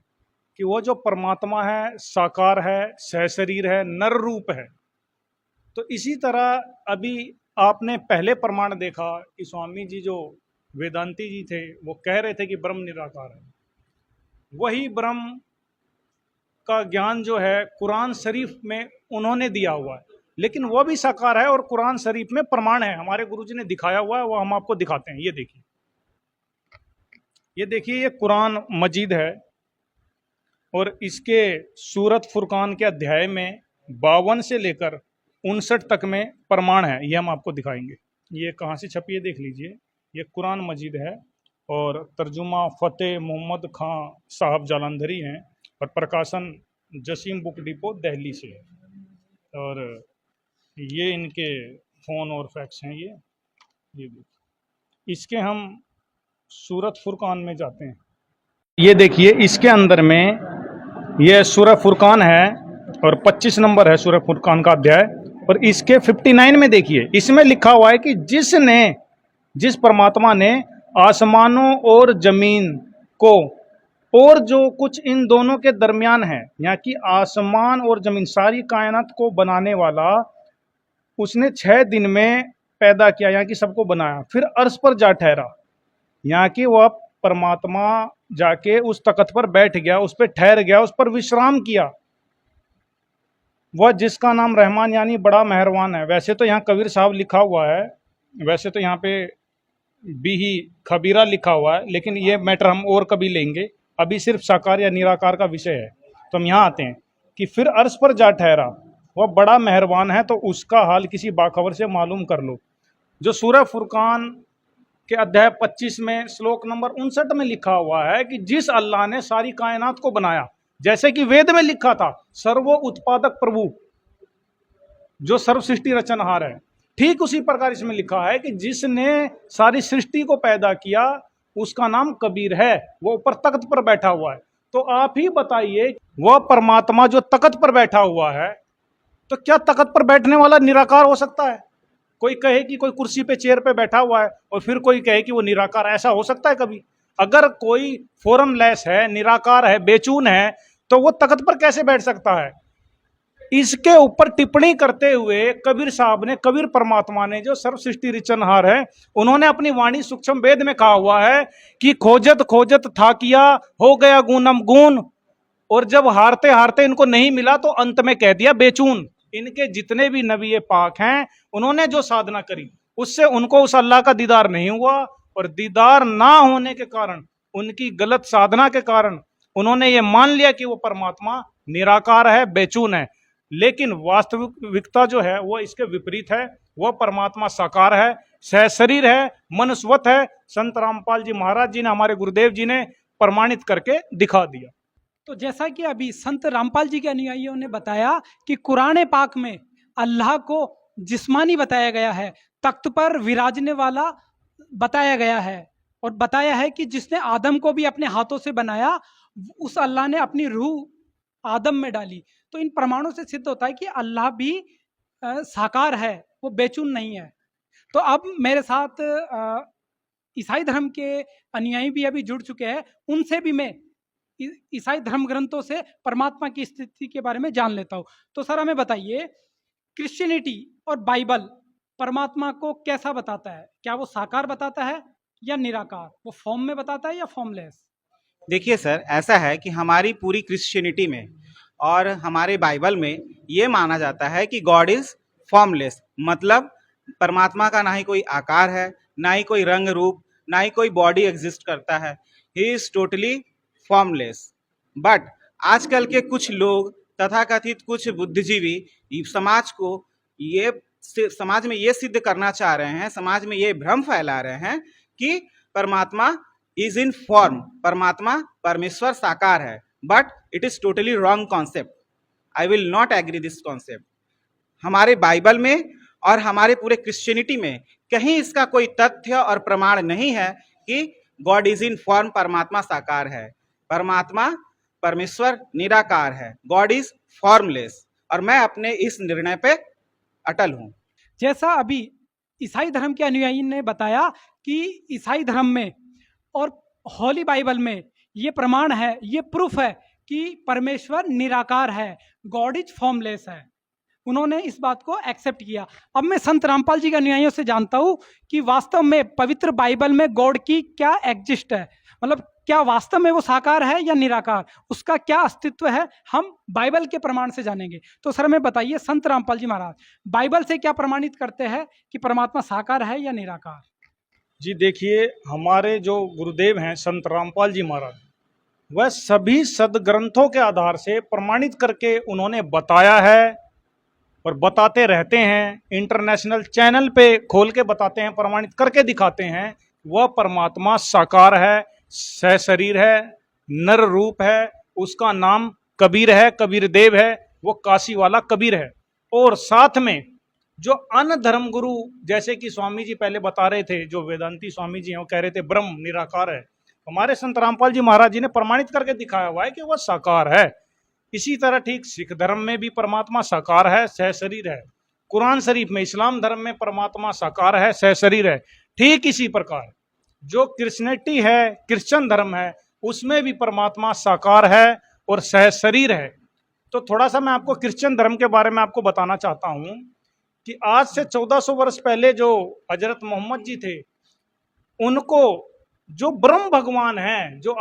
कि वो जो परमात्मा है साकार है, सहशरीर है, नर रूप है। तो इसी तरह अभी आपने पहले प्रमाण देखा कि स्वामी जी जो वेदांती जी थे वो कह रहे थे कि ब्रह्म निराकार है। वही ब्रह्म का ज्ञान जो है कुरान शरीफ में उन्होंने दिया हुआ है, लेकिन वो भी साकार है और कुरान शरीफ में प्रमाण है, हमारे गुरुजी ने दिखाया हुआ है, वो हम आपको दिखाते हैं। ये देखिए, ये देखिए, ये कुरान मजीद है और इसके सूरत फुरकान के अध्याय में 52 से लेकर 59 तक में प्रमाण है, ये हम आपको दिखाएंगे। ये कहाँ से छपी है देख लीजिए, ये कुरान मजीद है और तर्जुमा फ़तेह मोहम्मद खां साहब जालंधरी हैं और प्रकाशन जसीम बुक डिपो दिल्ली से है। और ये इनके फ़ोन और फैक्स हैं। ये देखिए, इसके हम सूरत फुरकान में जाते हैं। ये देखिए, इसके अंदर में ये सूरह फुरकान है और 25 नंबर है सूरह फुरकान का अध्याय, और इसके 59 में देखिए, इसमें लिखा हुआ है कि जिस परमात्मा ने आसमानों और जमीन को और जो कुछ इन दोनों के दरमियान है, यहाँ की आसमान और जमीन सारी कायनात को बनाने वाला, उसने 6 दिन में पैदा किया, यहाँ की सबको बनाया, फिर अर्श पर जा ठहरा। यहाँ की वह परमात्मा जाके उस तख्त पर बैठ गया, उस पर ठहर गया, उस पर विश्राम किया। वह जिसका नाम रहमान यानी बड़ा मेहरबान है। वैसे तो यहाँ कबीर साहब लिखा हुआ है, वैसे तो यहाँ पे बिही खबीरा लिखा हुआ है, लेकिन ये मैटर हम और कभी लेंगे, अभी सिर्फ साकार या निराकार का विषय है। तो हम यहाँ आते हैं कि फिर अर्श पर जा ठहरा वह बड़ा मेहरबान है, तो उसका हाल किसी बाखबर से मालूम कर लो। जो सूरह फुरकान के अध्याय 25 में श्लोक नंबर 59 में लिखा हुआ है कि जिस अल्लाह ने सारी कायनात को बनाया, जैसे कि वेद में लिखा था सर्वो उत्पादक प्रभु जो सर्व सृष्टि रचनहार है, ठीक उसी प्रकार इसमें लिखा है कि जिसने सारी सृष्टि को पैदा किया उसका नाम कबीर है, वो ऊपर तख्त पर बैठा हुआ है। तो आप ही बताइए, वह परमात्मा जो तख्त पर बैठा हुआ है, तो क्या तख्त पर बैठने वाला निराकार हो सकता है? कोई कहे कि कोई कुर्सी पे चेयर पे बैठा हुआ है और फिर कोई कहे कि वो निराकार, ऐसा हो सकता है कभी? अगर कोई फॉर्मलेस है, निराकार है, बेचून है, तो वो तख्त पर कैसे बैठ सकता है? इसके ऊपर टिप्पणी करते हुए कबीर साहब ने, कबीर परमात्मा ने जो सर्व सृष्टि रचनहार है, उन्होंने अपनी वाणी सूक्ष्म वेद में कहा हुआ है कि खोजत खोजत था किया हो गया गुणम गुण, और जब हारते हारते इनको नहीं मिला तो अंत में कह दिया बेचून। इनके जितने भी नबी पाक हैं, उन्होंने जो साधना करी उससे उनको उस अल्लाह का दीदार नहीं हुआ, और दीदार ना होने के कारण, उनकी गलत साधना के कारण उन्होंने ये मान लिया कि वो परमात्मा निराकार है, बेचून है। लेकिन वास्तविकता जो है वो इसके विपरीत है। वह परमात्मा साकार है, सहशरीर है, मनुष्यवत है। संत रामपाल जी महाराज जी ने, हमारे गुरुदेव जी ने प्रमाणित करके दिखा दिया। तो जैसा कि अभी संत रामपाल जी के अनुयायियों ने बताया कि कुरान पाक में अल्लाह को जिस्मानी बताया गया है, तख्त पर विराजने वाला बताया गया है, और बताया है कि जिसने आदम को भी अपने हाथों से बनाया, उस अल्लाह ने अपनी रूह आदम में डाली। तो इन प्रमाणों से सिद्ध होता है कि अल्लाह भी साकार है, वो बेचून नहीं है। तो अब मेरे साथ ईसाई धर्म के अनुयायी भी अभी जुड़ चुके हैं, उनसे भी मैं ईसाई धर्म ग्रंथों से परमात्मा की स्थिति के बारे में जान लेता हूँ। तो सर हमें बताइए, क्रिश्चियनिटी और बाइबल परमात्मा को कैसा बताता है? क्या वो साकार बताता है या निराकार? वो फॉर्म में बताता है या फॉर्मलेस? देखिए सर, ऐसा है कि हमारी पूरी क्रिश्चियनिटी में और हमारे बाइबल में ये माना जाता है कि गॉड इज फॉर्मलेस, मतलब परमात्मा का ना ही कोई आकार है, ना ही कोई रंग रूप, ना ही कोई बॉडी एग्जिस्ट करता है। He is totally formless. But आजकल के कुछ लोग, तथाकथित कुछ बुद्धिजीवी समाज में ये सिद्ध करना चाह रहे हैं, समाज में ये भ्रम फैला रहे हैं कि परमात्मा इज इन फॉर्म, परमात्मा परमेश्वर साकार है। But it is totally wrong concept. I will not agree this concept. हमारे बाइबल में और हमारे पूरे क्रिश्चियनिटी में कहीं इसका कोई तथ्य और प्रमाण नहीं है कि गॉड इज इन फॉर्म, परमात्मा साकार है। परमात्मा परमेश्वर निराकार है, गॉड इज फॉर्मलेस, और मैं अपने इस निर्णय पे अटल हूं। जैसा अभी ईसाई धर्म के अनुयायी ने बताया कि ईसाई धर्म में और होली बाइबल में ये प्रमाण है, ये प्रूफ है कि परमेश्वर निराकार है, गॉड इज फॉर्मलेस है। उन्होंने इस बात को एक्सेप्ट किया। अब मैं संत रामपाल जी के अनुयायियों से जानता हूं कि वास्तव में पवित्र बाइबल में गॉड की क्या एग्जिस्ट है, मतलब क्या वास्तव में वो साकार है या निराकार, उसका क्या अस्तित्व है, हम बाइबल के प्रमाण से जानेंगे। तो सर हमें बताइए संत रामपाल जी महाराज, बाइबल से क्या प्रमाणित करते हैं कि परमात्मा साकार है या निराकार? जी देखिए, हमारे जो गुरुदेव हैं संत रामपाल जी महाराज, वह सभी सदग्रंथों के आधार से प्रमाणित करके उन्होंने बताया है और बताते रहते हैं। इंटरनेशनल चैनल पे खोल के बताते हैं, प्रमाणित करके दिखाते हैं। वह परमात्मा साकार है, सहशरीर है, नर रूप है, उसका नाम कबीर है, कबीर देव है, वो काशी वाला कबीर है। और साथ में जो अन्य धर्म गुरु, जैसे कि स्वामी जी पहले बता रहे थे, जो वेदांती स्वामी जी हैं, वो कह रहे थे ब्रह्म निराकार है, हमारे संत रामपाल जी महाराज जी ने प्रमाणित करके दिखाया हुआ है कि वह साकार है। इसी तरह ठीक सिख धर्म में भी परमात्मा साकार है, सहशरीर है। कुरान शरीफ में, इस्लाम धर्म में परमात्मा साकार है, सहशरीर है। ठीक इसी प्रकार जो क्रिश्चियनिटी है, क्रिश्चियन धर्म है, उसमें भी परमात्मा साकार है और सहशरीर है। तो थोड़ा सा मैं आपको क्रिश्चियन धर्म के बारे में आपको बताना चाहता हूं कि आज से 1400 वर्ष पहले जो हजरत मोहम्मद जी थे, उनको जो ब्रह्म भगवान है, जो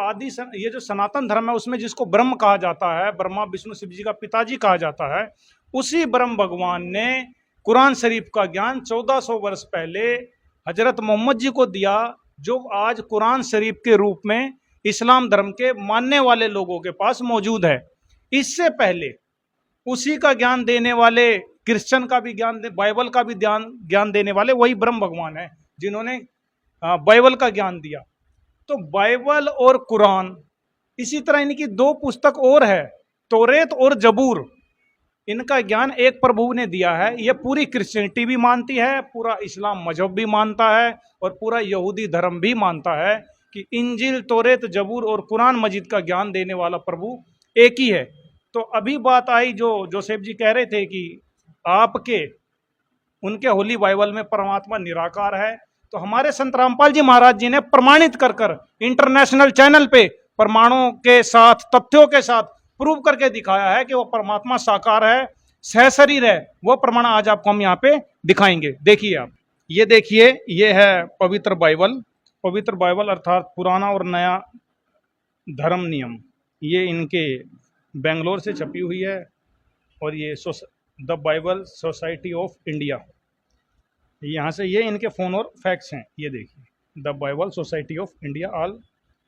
ये जो सनातन धर्म है उसमें जिसको ब्रह्म कहा जाता है, ब्रह्मा विष्णु शिव जी का पिताजी कहा जाता है, उसी ब्रह्म भगवान ने कुरान शरीफ का ज्ञान 1400 वर्ष पहले हजरत मोहम्मद जी को दिया, जो आज कुरान शरीफ के रूप में इस्लाम धर्म के मानने वाले लोगों के पास मौजूद है। इससे पहले उसी का ज्ञान देने वाले, क्रिश्चियन का भी ज्ञान, बाइबल का भी ज्ञान देने वाले वही ब्रह्म भगवान है जिन्होंने बाइबल का ज्ञान दिया। तो बाइबल और कुरान, इसी तरह इनकी दो पुस्तक और है, तौरेत और जबूर, इनका ज्ञान एक प्रभु ने दिया है। यह पूरी क्रिश्चियनिटी भी मानती है, पूरा इस्लाम मजहब भी मानता है और पूरा यहूदी धर्म भी मानता है कि इंजिल, तौरेत, जबूर और कुरान मजीद का ज्ञान देने वाला प्रभु एक ही है। तो अभी बात आई जो जोसेफ जी कह रहे थे कि आपके उनके होली बाइबल में परमात्मा निराकार है, तो हमारे संत रामपाल जी महाराज जी ने प्रमाणित कर इंटरनेशनल चैनल पे प्रमाणों के साथ, तथ्यों के साथ प्रूव करके दिखाया है कि वो परमात्मा साकार है, सहशरीर है। वो प्रमाण आज आपको हम यहाँ पे दिखाएंगे। देखिए आप, ये देखिए, ये है पवित्र बाइबल। पवित्र बाइबल अर्थात पुराना और नया धर्म नियम, ये इनके बेंगलोर से छपी हुई है। और ये the Bible society of India, यहाँ से ये इनके फोन और फैक्स हैं। ये देखिए, the Bible society of India, all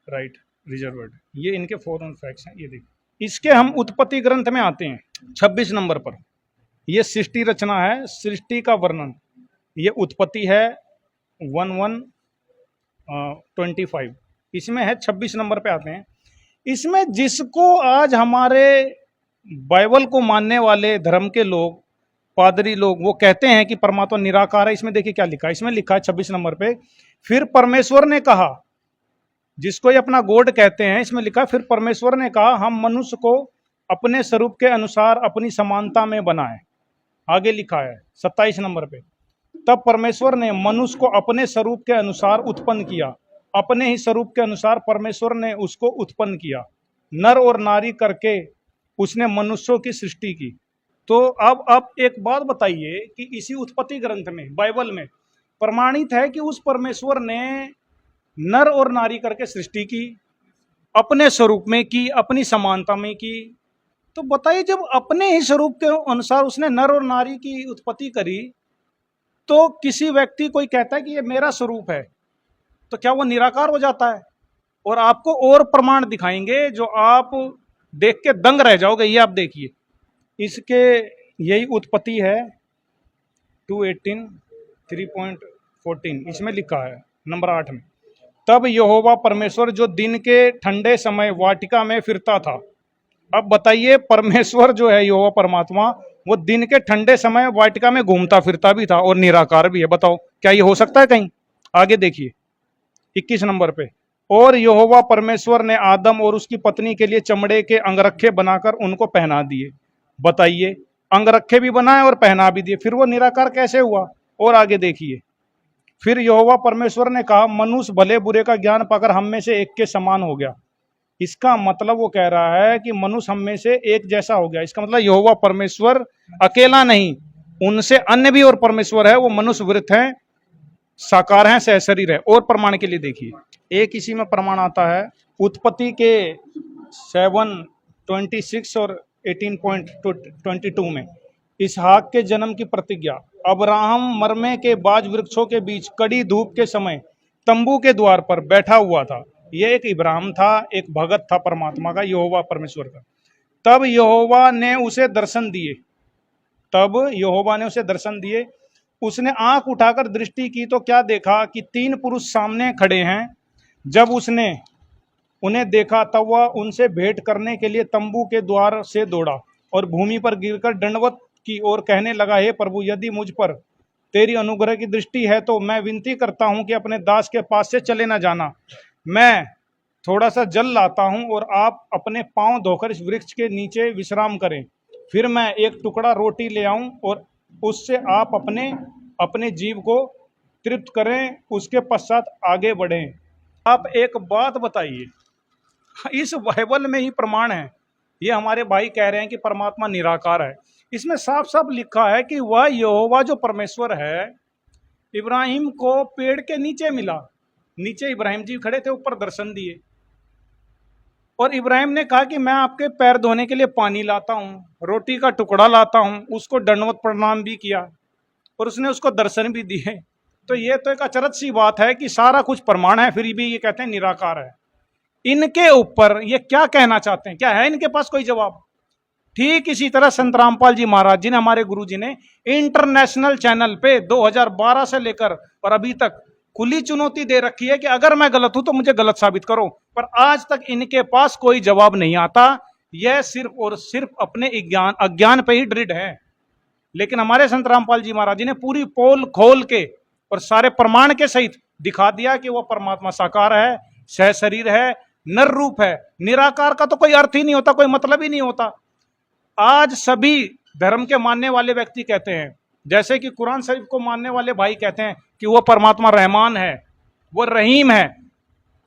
right reserved, ये इनके फोन और फैक्स हैं। ये देखिए, इसके हम उत्पत्ति ग्रंथ में आते हैं 26 नंबर पर। ये सृष्टि रचना है, सृष्टि का वर्णन, ये उत्पत्ति है 11:25, इसमें है 26 नंबर पे आते हैं। इसमें जिसको आज हमारे बाइबल को मानने वाले धर्म के लोग, पादरी लोग, वो कहते हैं कि परमात्मा निराकार है, इसमें देखिए क्या लिखा है। इसमें लिखा है 26 नंबर पे, फिर परमेश्वर ने कहा, जिसको ये अपना गॉड कहते हैं, इसमें लिखा है फिर परमेश्वर ने कहा हम मनुष्य को अपने स्वरूप के अनुसार अपनी समानता में बनाए। आगे लिखा है 27 नंबर पे, तब परमेश्वर ने मनुष्य को अपने स्वरूप के अनुसार उत्पन्न किया, अपने ही स्वरूप के अनुसार परमेश्वर ने उसको उत्पन्न किया, नर और नारी करके उसने मनुष्यों की सृष्टि की। तो अब एक बात बताइए कि इसी उत्पत्ति ग्रंथ में, बाइबल में प्रमाणित है कि उस परमेश्वर ने नर और नारी करके सृष्टि की, अपने स्वरूप में की, अपनी समानता में की। तो बताइए, जब अपने ही स्वरूप के अनुसार उसने नर और नारी की उत्पत्ति करी, तो किसी व्यक्ति कोई कहता है कि ये मेरा स्वरूप है, तो क्या वो निराकार हो जाता है? और आपको और प्रमाण दिखाएंगे जो आप देख के दंग रह जाओगे। ये आप देखिए, इसके यही उत्पत्ति है 2:18 3.14, इसमें लिखा है नंबर 8 में, तब यहोवा परमेश्वर जो दिन के ठंडे समय वाटिका में फिरता था। अब बताइए, परमेश्वर जो है यहोवा परमात्मा, वो दिन के ठंडे समय वाटिका में घूमता फिरता भी था और निराकार भी है। बताओ क्या ये हो सकता है कहीं? आगे देखिए 21 नंबर पे, और यहोवा परमेश्वर ने आदम और उसकी पत्नी के लिए चमड़े के अंगरखे बनाकर उनको पहना दिए। बताइए, अंगरखे भी बनाए और पहना भी दिए, फिर वो निराकार कैसे हुआ? और आगे देखिए, फिर यहोवा परमेश्वर ने कहा मनुष्य भले बुरे का ज्ञान पाकर हम में से एक के समान हो गया। इसका मतलब वो कह रहा है कि मनुष्य हम में से एक जैसा हो गया। इसका मतलब यहोवा परमेश्वर अकेला नहीं, उनसे अन्य भी और परमेश्वर है, वो मनुष्य वृत्त है, साकार है, सहशरीर है। और प्रमाण के लिए देखिए, एक इसी में प्रमाण आता है उत्पत्ति के 7:26 और 18.22 में, इसहाक के जन्म की प्रतिज्ञा। अब्राहम मरमे के बाज वृक्षों के बीच कड़ी धूप के समय तंबू के द्वार पर बैठा हुआ था। यह एक इब्राहिम था, एक भगत था परमात्मा का, यहोवा परमेश्वर का। तब यहोवा ने उसे दर्शन दिए, उसने आंख उठाकर दृष्टि की तो क्या देखा कि 3 पुरुष सामने खड़े हैं। जब उसने उन्हें देखा तब वह उनसे भेंट करने के लिए तंबू के द्वार से दौड़ा और भूमि पर गिरकर दंडवत की और कहने लगा, हे प्रभु, यदि मुझ पर तेरी अनुग्रह की दृष्टि है तो मैं विनती करता हूं कि अपने दास के पास से चले न जाना। मैं थोड़ा सा जल लाता हूं और आप अपने पांव धोकर इस वृक्ष के नीचे विश्राम करें, फिर मैं एक टुकड़ा रोटी ले आऊं और उससे आप अपने जीव को तृप्त करें, उसके पश्चात आगे बढ़ें। आप एक बात बताइए, इस बाइबल में ही प्रमाण है, ये हमारे भाई कह रहे हैं कि परमात्मा निराकार है। इसमें साफ साफ लिखा है कि वह यहोवा जो परमेश्वर है इब्राहिम को पेड़ के नीचे मिला। नीचे इब्राहिम जी खड़े थे, ऊपर दर्शन दिए और इब्राहिम ने कहा कि मैं आपके पैर धोने के लिए पानी लाता हूँ, रोटी का टुकड़ा लाता हूँ, उसको दंडवत प्रणाम भी किया और उसने उसको दर्शन भी दिए। तो ये तो एक अचरज सी बात है कि सारा कुछ प्रमाण है, फिर भी ये कहते हैं निराकार है। इनके ऊपर ये क्या कहना चाहते हैं? क्या है इनके पास कोई जवाब? ठीक इसी तरह संत रामपाल जी महाराज जी ने, हमारे गुरु जी ने इंटरनेशनल चैनल पे 2012 से लेकर और अभी तक खुली चुनौती दे रखी है कि अगर मैं गलत हूं तो मुझे गलत साबित करो, पर आज तक इनके पास कोई जवाब नहीं आता। यह सिर्फ और सिर्फ अपने अज्ञान पे ही दृढ़ है। लेकिन हमारे संत रामपाल जी महाराज जी ने पूरी पोल खोल के और सारे प्रमाण के सहित दिखा दिया कि वह परमात्मा साकार है, सह शरीर है, नर रूप है। निराकार का तो कोई अर्थ ही नहीं होता, कोई मतलब ही नहीं होता। आज सभी धर्म के मानने वाले व्यक्ति कहते हैं, जैसे कि कुरान शरीफ को मानने वाले भाई कहते हैं कि वो परमात्मा रहमान है, वो रहीम है।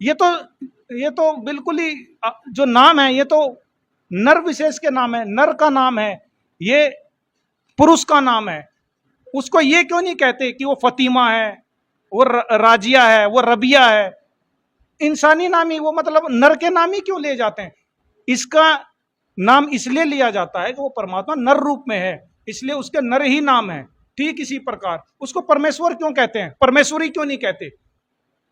ये तो बिल्कुल ही जो नाम है, ये तो नर विशेष के नाम है, नर का नाम है, ये पुरुष का नाम है। उसको ये क्यों नहीं कहते कि वो फतीमा है, वो राजिया है, वो रबिया है? इंसानी नाम ही, वो मतलब नर के नाम ही क्यों ले जाते हैं? इसका नाम इसलिए लिया जाता है कि वो परमात्मा नर रूप में है, इसलिए उसके नर ही नाम है। ठीक इसी प्रकार उसको परमेश्वर क्यों कहते हैं, परमेश्वरी क्यों नहीं कहते?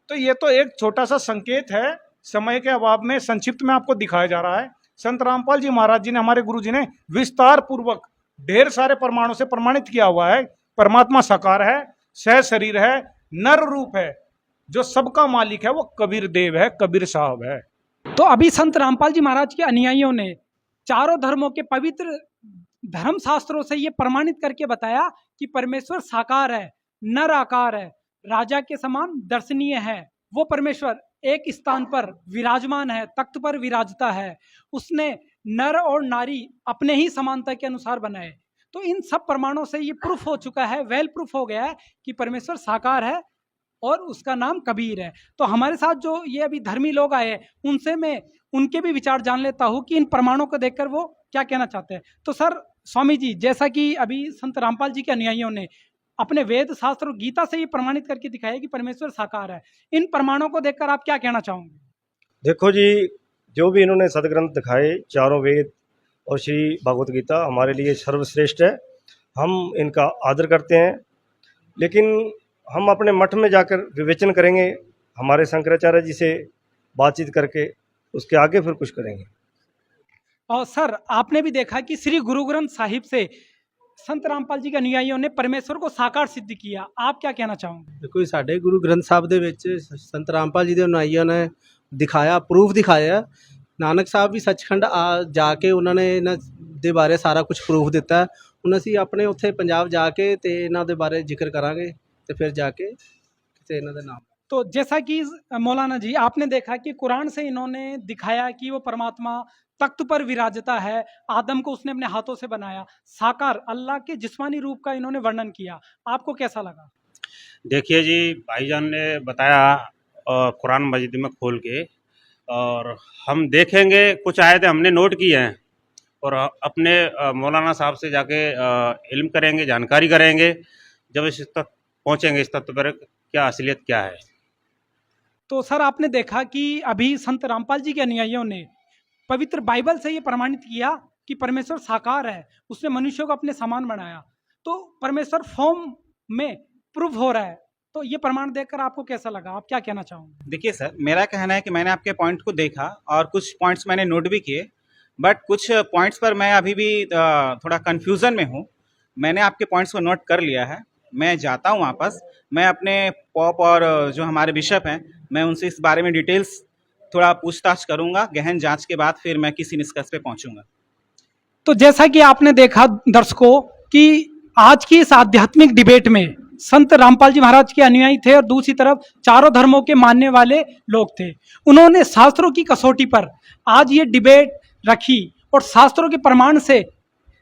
तो ये तो एक छोटा सा संकेत है, समय के अभाव में संक्षिप्त में आपको दिखाया जा रहा है। संत रामपाल जी महाराज जी ने, हमारे गुरु जी ने विस्तार पूर्वक ढेर सारे प्रमाणों से प्रमाणित किया हुआ है, परमात्मा साकार है, सह शरीर है, नर रूप है, जो सबका मालिक है वो कबीर देव है, कबीर साहब है। तो अभी संत रामपाल जी महाराज के अनुयायियों ने चारों धर्मों के पवित्र धर्म शास्त्रों से ये प्रमाणित करके बताया कि परमेश्वर साकार है, नर आकार है, राजा के समान दर्शनीय है। वो परमेश्वर एक स्थान पर विराजमान है, तख्त पर विराजता है। उसने नर और नारी अपने ही समानता के अनुसार बनाए। तो इन सब प्रमाणों से ये प्रूफ हो चुका है, वेल प्रूफ हो गया है कि परमेश्वर साकार है और उसका नाम कबीर है। तो हमारे साथ जो ये अभी धर्मी लोग आए, उनसे मैं उनके भी विचार जान लेता हूँ कि इन प्रमाणों को देखकर वो क्या कहना चाहते हैं। तो सर स्वामी जी, जैसा कि अभी संत रामपाल जी के अनुयायियों ने अपने वेद शास्त्र और गीता से ये प्रमाणित करके दिखाया कि परमेश्वर साकार है, इन प्रमाणों को देखकर आप क्या कहना चाहोगे? देखो जी, जो भी इन्होंने सदग्रंथ दिखाए, चारों वेद और श्री भगवत गीता हमारे लिए सर्वश्रेष्ठ है। हम इनका आदर करते हैं, लेकिन हम अपने मठ में जाकर विवेचन करेंगे, हमारे शंकराचार्य जी से बातचीत करके उसके आगे फिर कुछ करेंगे। और सर आपने भी देखा कि श्री गुरु ग्रंथ साहिब से संत रामपाल जी के अनुयायियों ने परमेश्वर को साकार सिद्ध किया, आप क्या कहना चाहोगे? देखो ਸਾਡੇ ਗੁਰੂ ਗ੍ਰੰਥ ਸਾਹਿਬ ਦੇ ਵਿੱਚ ਸੰਤ ਰਾਮਪਾਲ ਜੀ ਦੇ ਅਨੁਆਈਆਂ ਨੇ ਦਿਖਾਇਆ, ਪ੍ਰੂਫ ਦਿਖਾਇਆ। ਨਾਨਕ ਸਾਹਿਬ ਵੀ ਸੱਚਖੰਡ ਜਾ ਕੇ ਉਹਨਾਂ ਨੇ ਇਹਨਾਂ ਦੇ ਬਾਰੇ ਸਾਰਾ ਕੁਝ ਪ੍ਰੂਫ ਦਿੱਤਾ। ਹੁਣ ਅਸੀਂ ਆਪਣੇ ਉੱਥੇ ਪੰਜਾਬ ਜਾ ਕੇ ਤੇ ਇਹਨਾਂ ਦੇ ਬਾਰੇ ਜ਼ਿਕਰ ਕਰਾਂਗੇ ਤੇ ਫਿਰ ਜਾ ਕੇ ਕਿਤੇ ਇਹਨਾਂ ਦਾ ਨਾਮ। तो जैसा कि मौलाना जी आपने देखा कि कुरान से इन्होंने दिखाया कि वो परमात्मा तख्त पर विराजता है, आदम को उसने अपने हाथों से बनाया, साकार अल्लाह के जिस्मानी रूप का इन्होंने वर्णन किया। आपको कैसा लगा? देखिए जी, भाईजान ने बताया कुरान मजीद में खोल के, और हम देखेंगे कुछ आयतें हमने नोट की हैं और अपने मौलाना साहब से जाके इल्म करेंगे, जानकारी करेंगे। जब इस तक पहुँचेंगे, इस तत्व पर क्या असलियत क्या है। तो सर आपने देखा कि अभी संत रामपाल जी के अनुयायियों ने पवित्र बाइबल से ये प्रमाणित किया कि परमेश्वर साकार है, उसने मनुष्यों को अपने समान बनाया। तो परमेश्वर फॉर्म में प्रूव हो रहा है। तो ये प्रमाण देखकर आपको कैसा लगा, आप क्या कहना चाहोगे? देखिए सर, मेरा कहना है कि मैंने आपके पॉइंट को देखा और कुछ पॉइंट्स मैंने नोट भी किए, बट कुछ पॉइंट्स पर मैं अभी भी थोड़ा कन्फ्यूज़न में हूँ। मैंने आपके पॉइंट्स को नोट कर लिया है, मैं जाता हूँ वापस, मैं अपने पॉप और जो हमारे बिशप हैं, मैं उनसे इस बारे में डिटेल्स थोड़ा पूछताछ करूँगा। गहन जांच के बाद फिर मैं किसी निष्कर्ष पे पहुँचूँगा। तो जैसा कि आपने देखा दर्शकों कि आज की इस आध्यात्मिक डिबेट में संत रामपाल जी महाराज के अनुयायी थे और दूसरी तरफ चारों धर्मों के मानने वाले लोग थे। उन्होंने शास्त्रों की कसौटी पर आज ये डिबेट रखी और शास्त्रों के प्रमाण से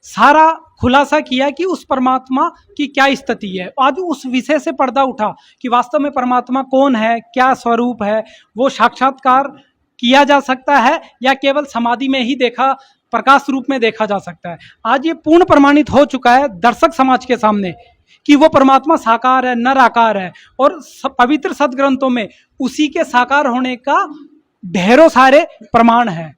सारा खुलासा किया कि उस परमात्मा की क्या स्थिति है। आज उस विषय से पर्दा उठा कि वास्तव में परमात्मा कौन है, क्या स्वरूप है, वो साक्षात्कार किया जा सकता है या केवल समाधि में ही देखा, प्रकाश रूप में देखा जा सकता है। आज ये पूर्ण प्रमाणित हो चुका है दर्शक समाज के सामने कि वो परमात्मा साकार है, नर आकार है, और पवित्र सदग्रंथों में उसी के साकार होने का ढेरों सारे प्रमाण है।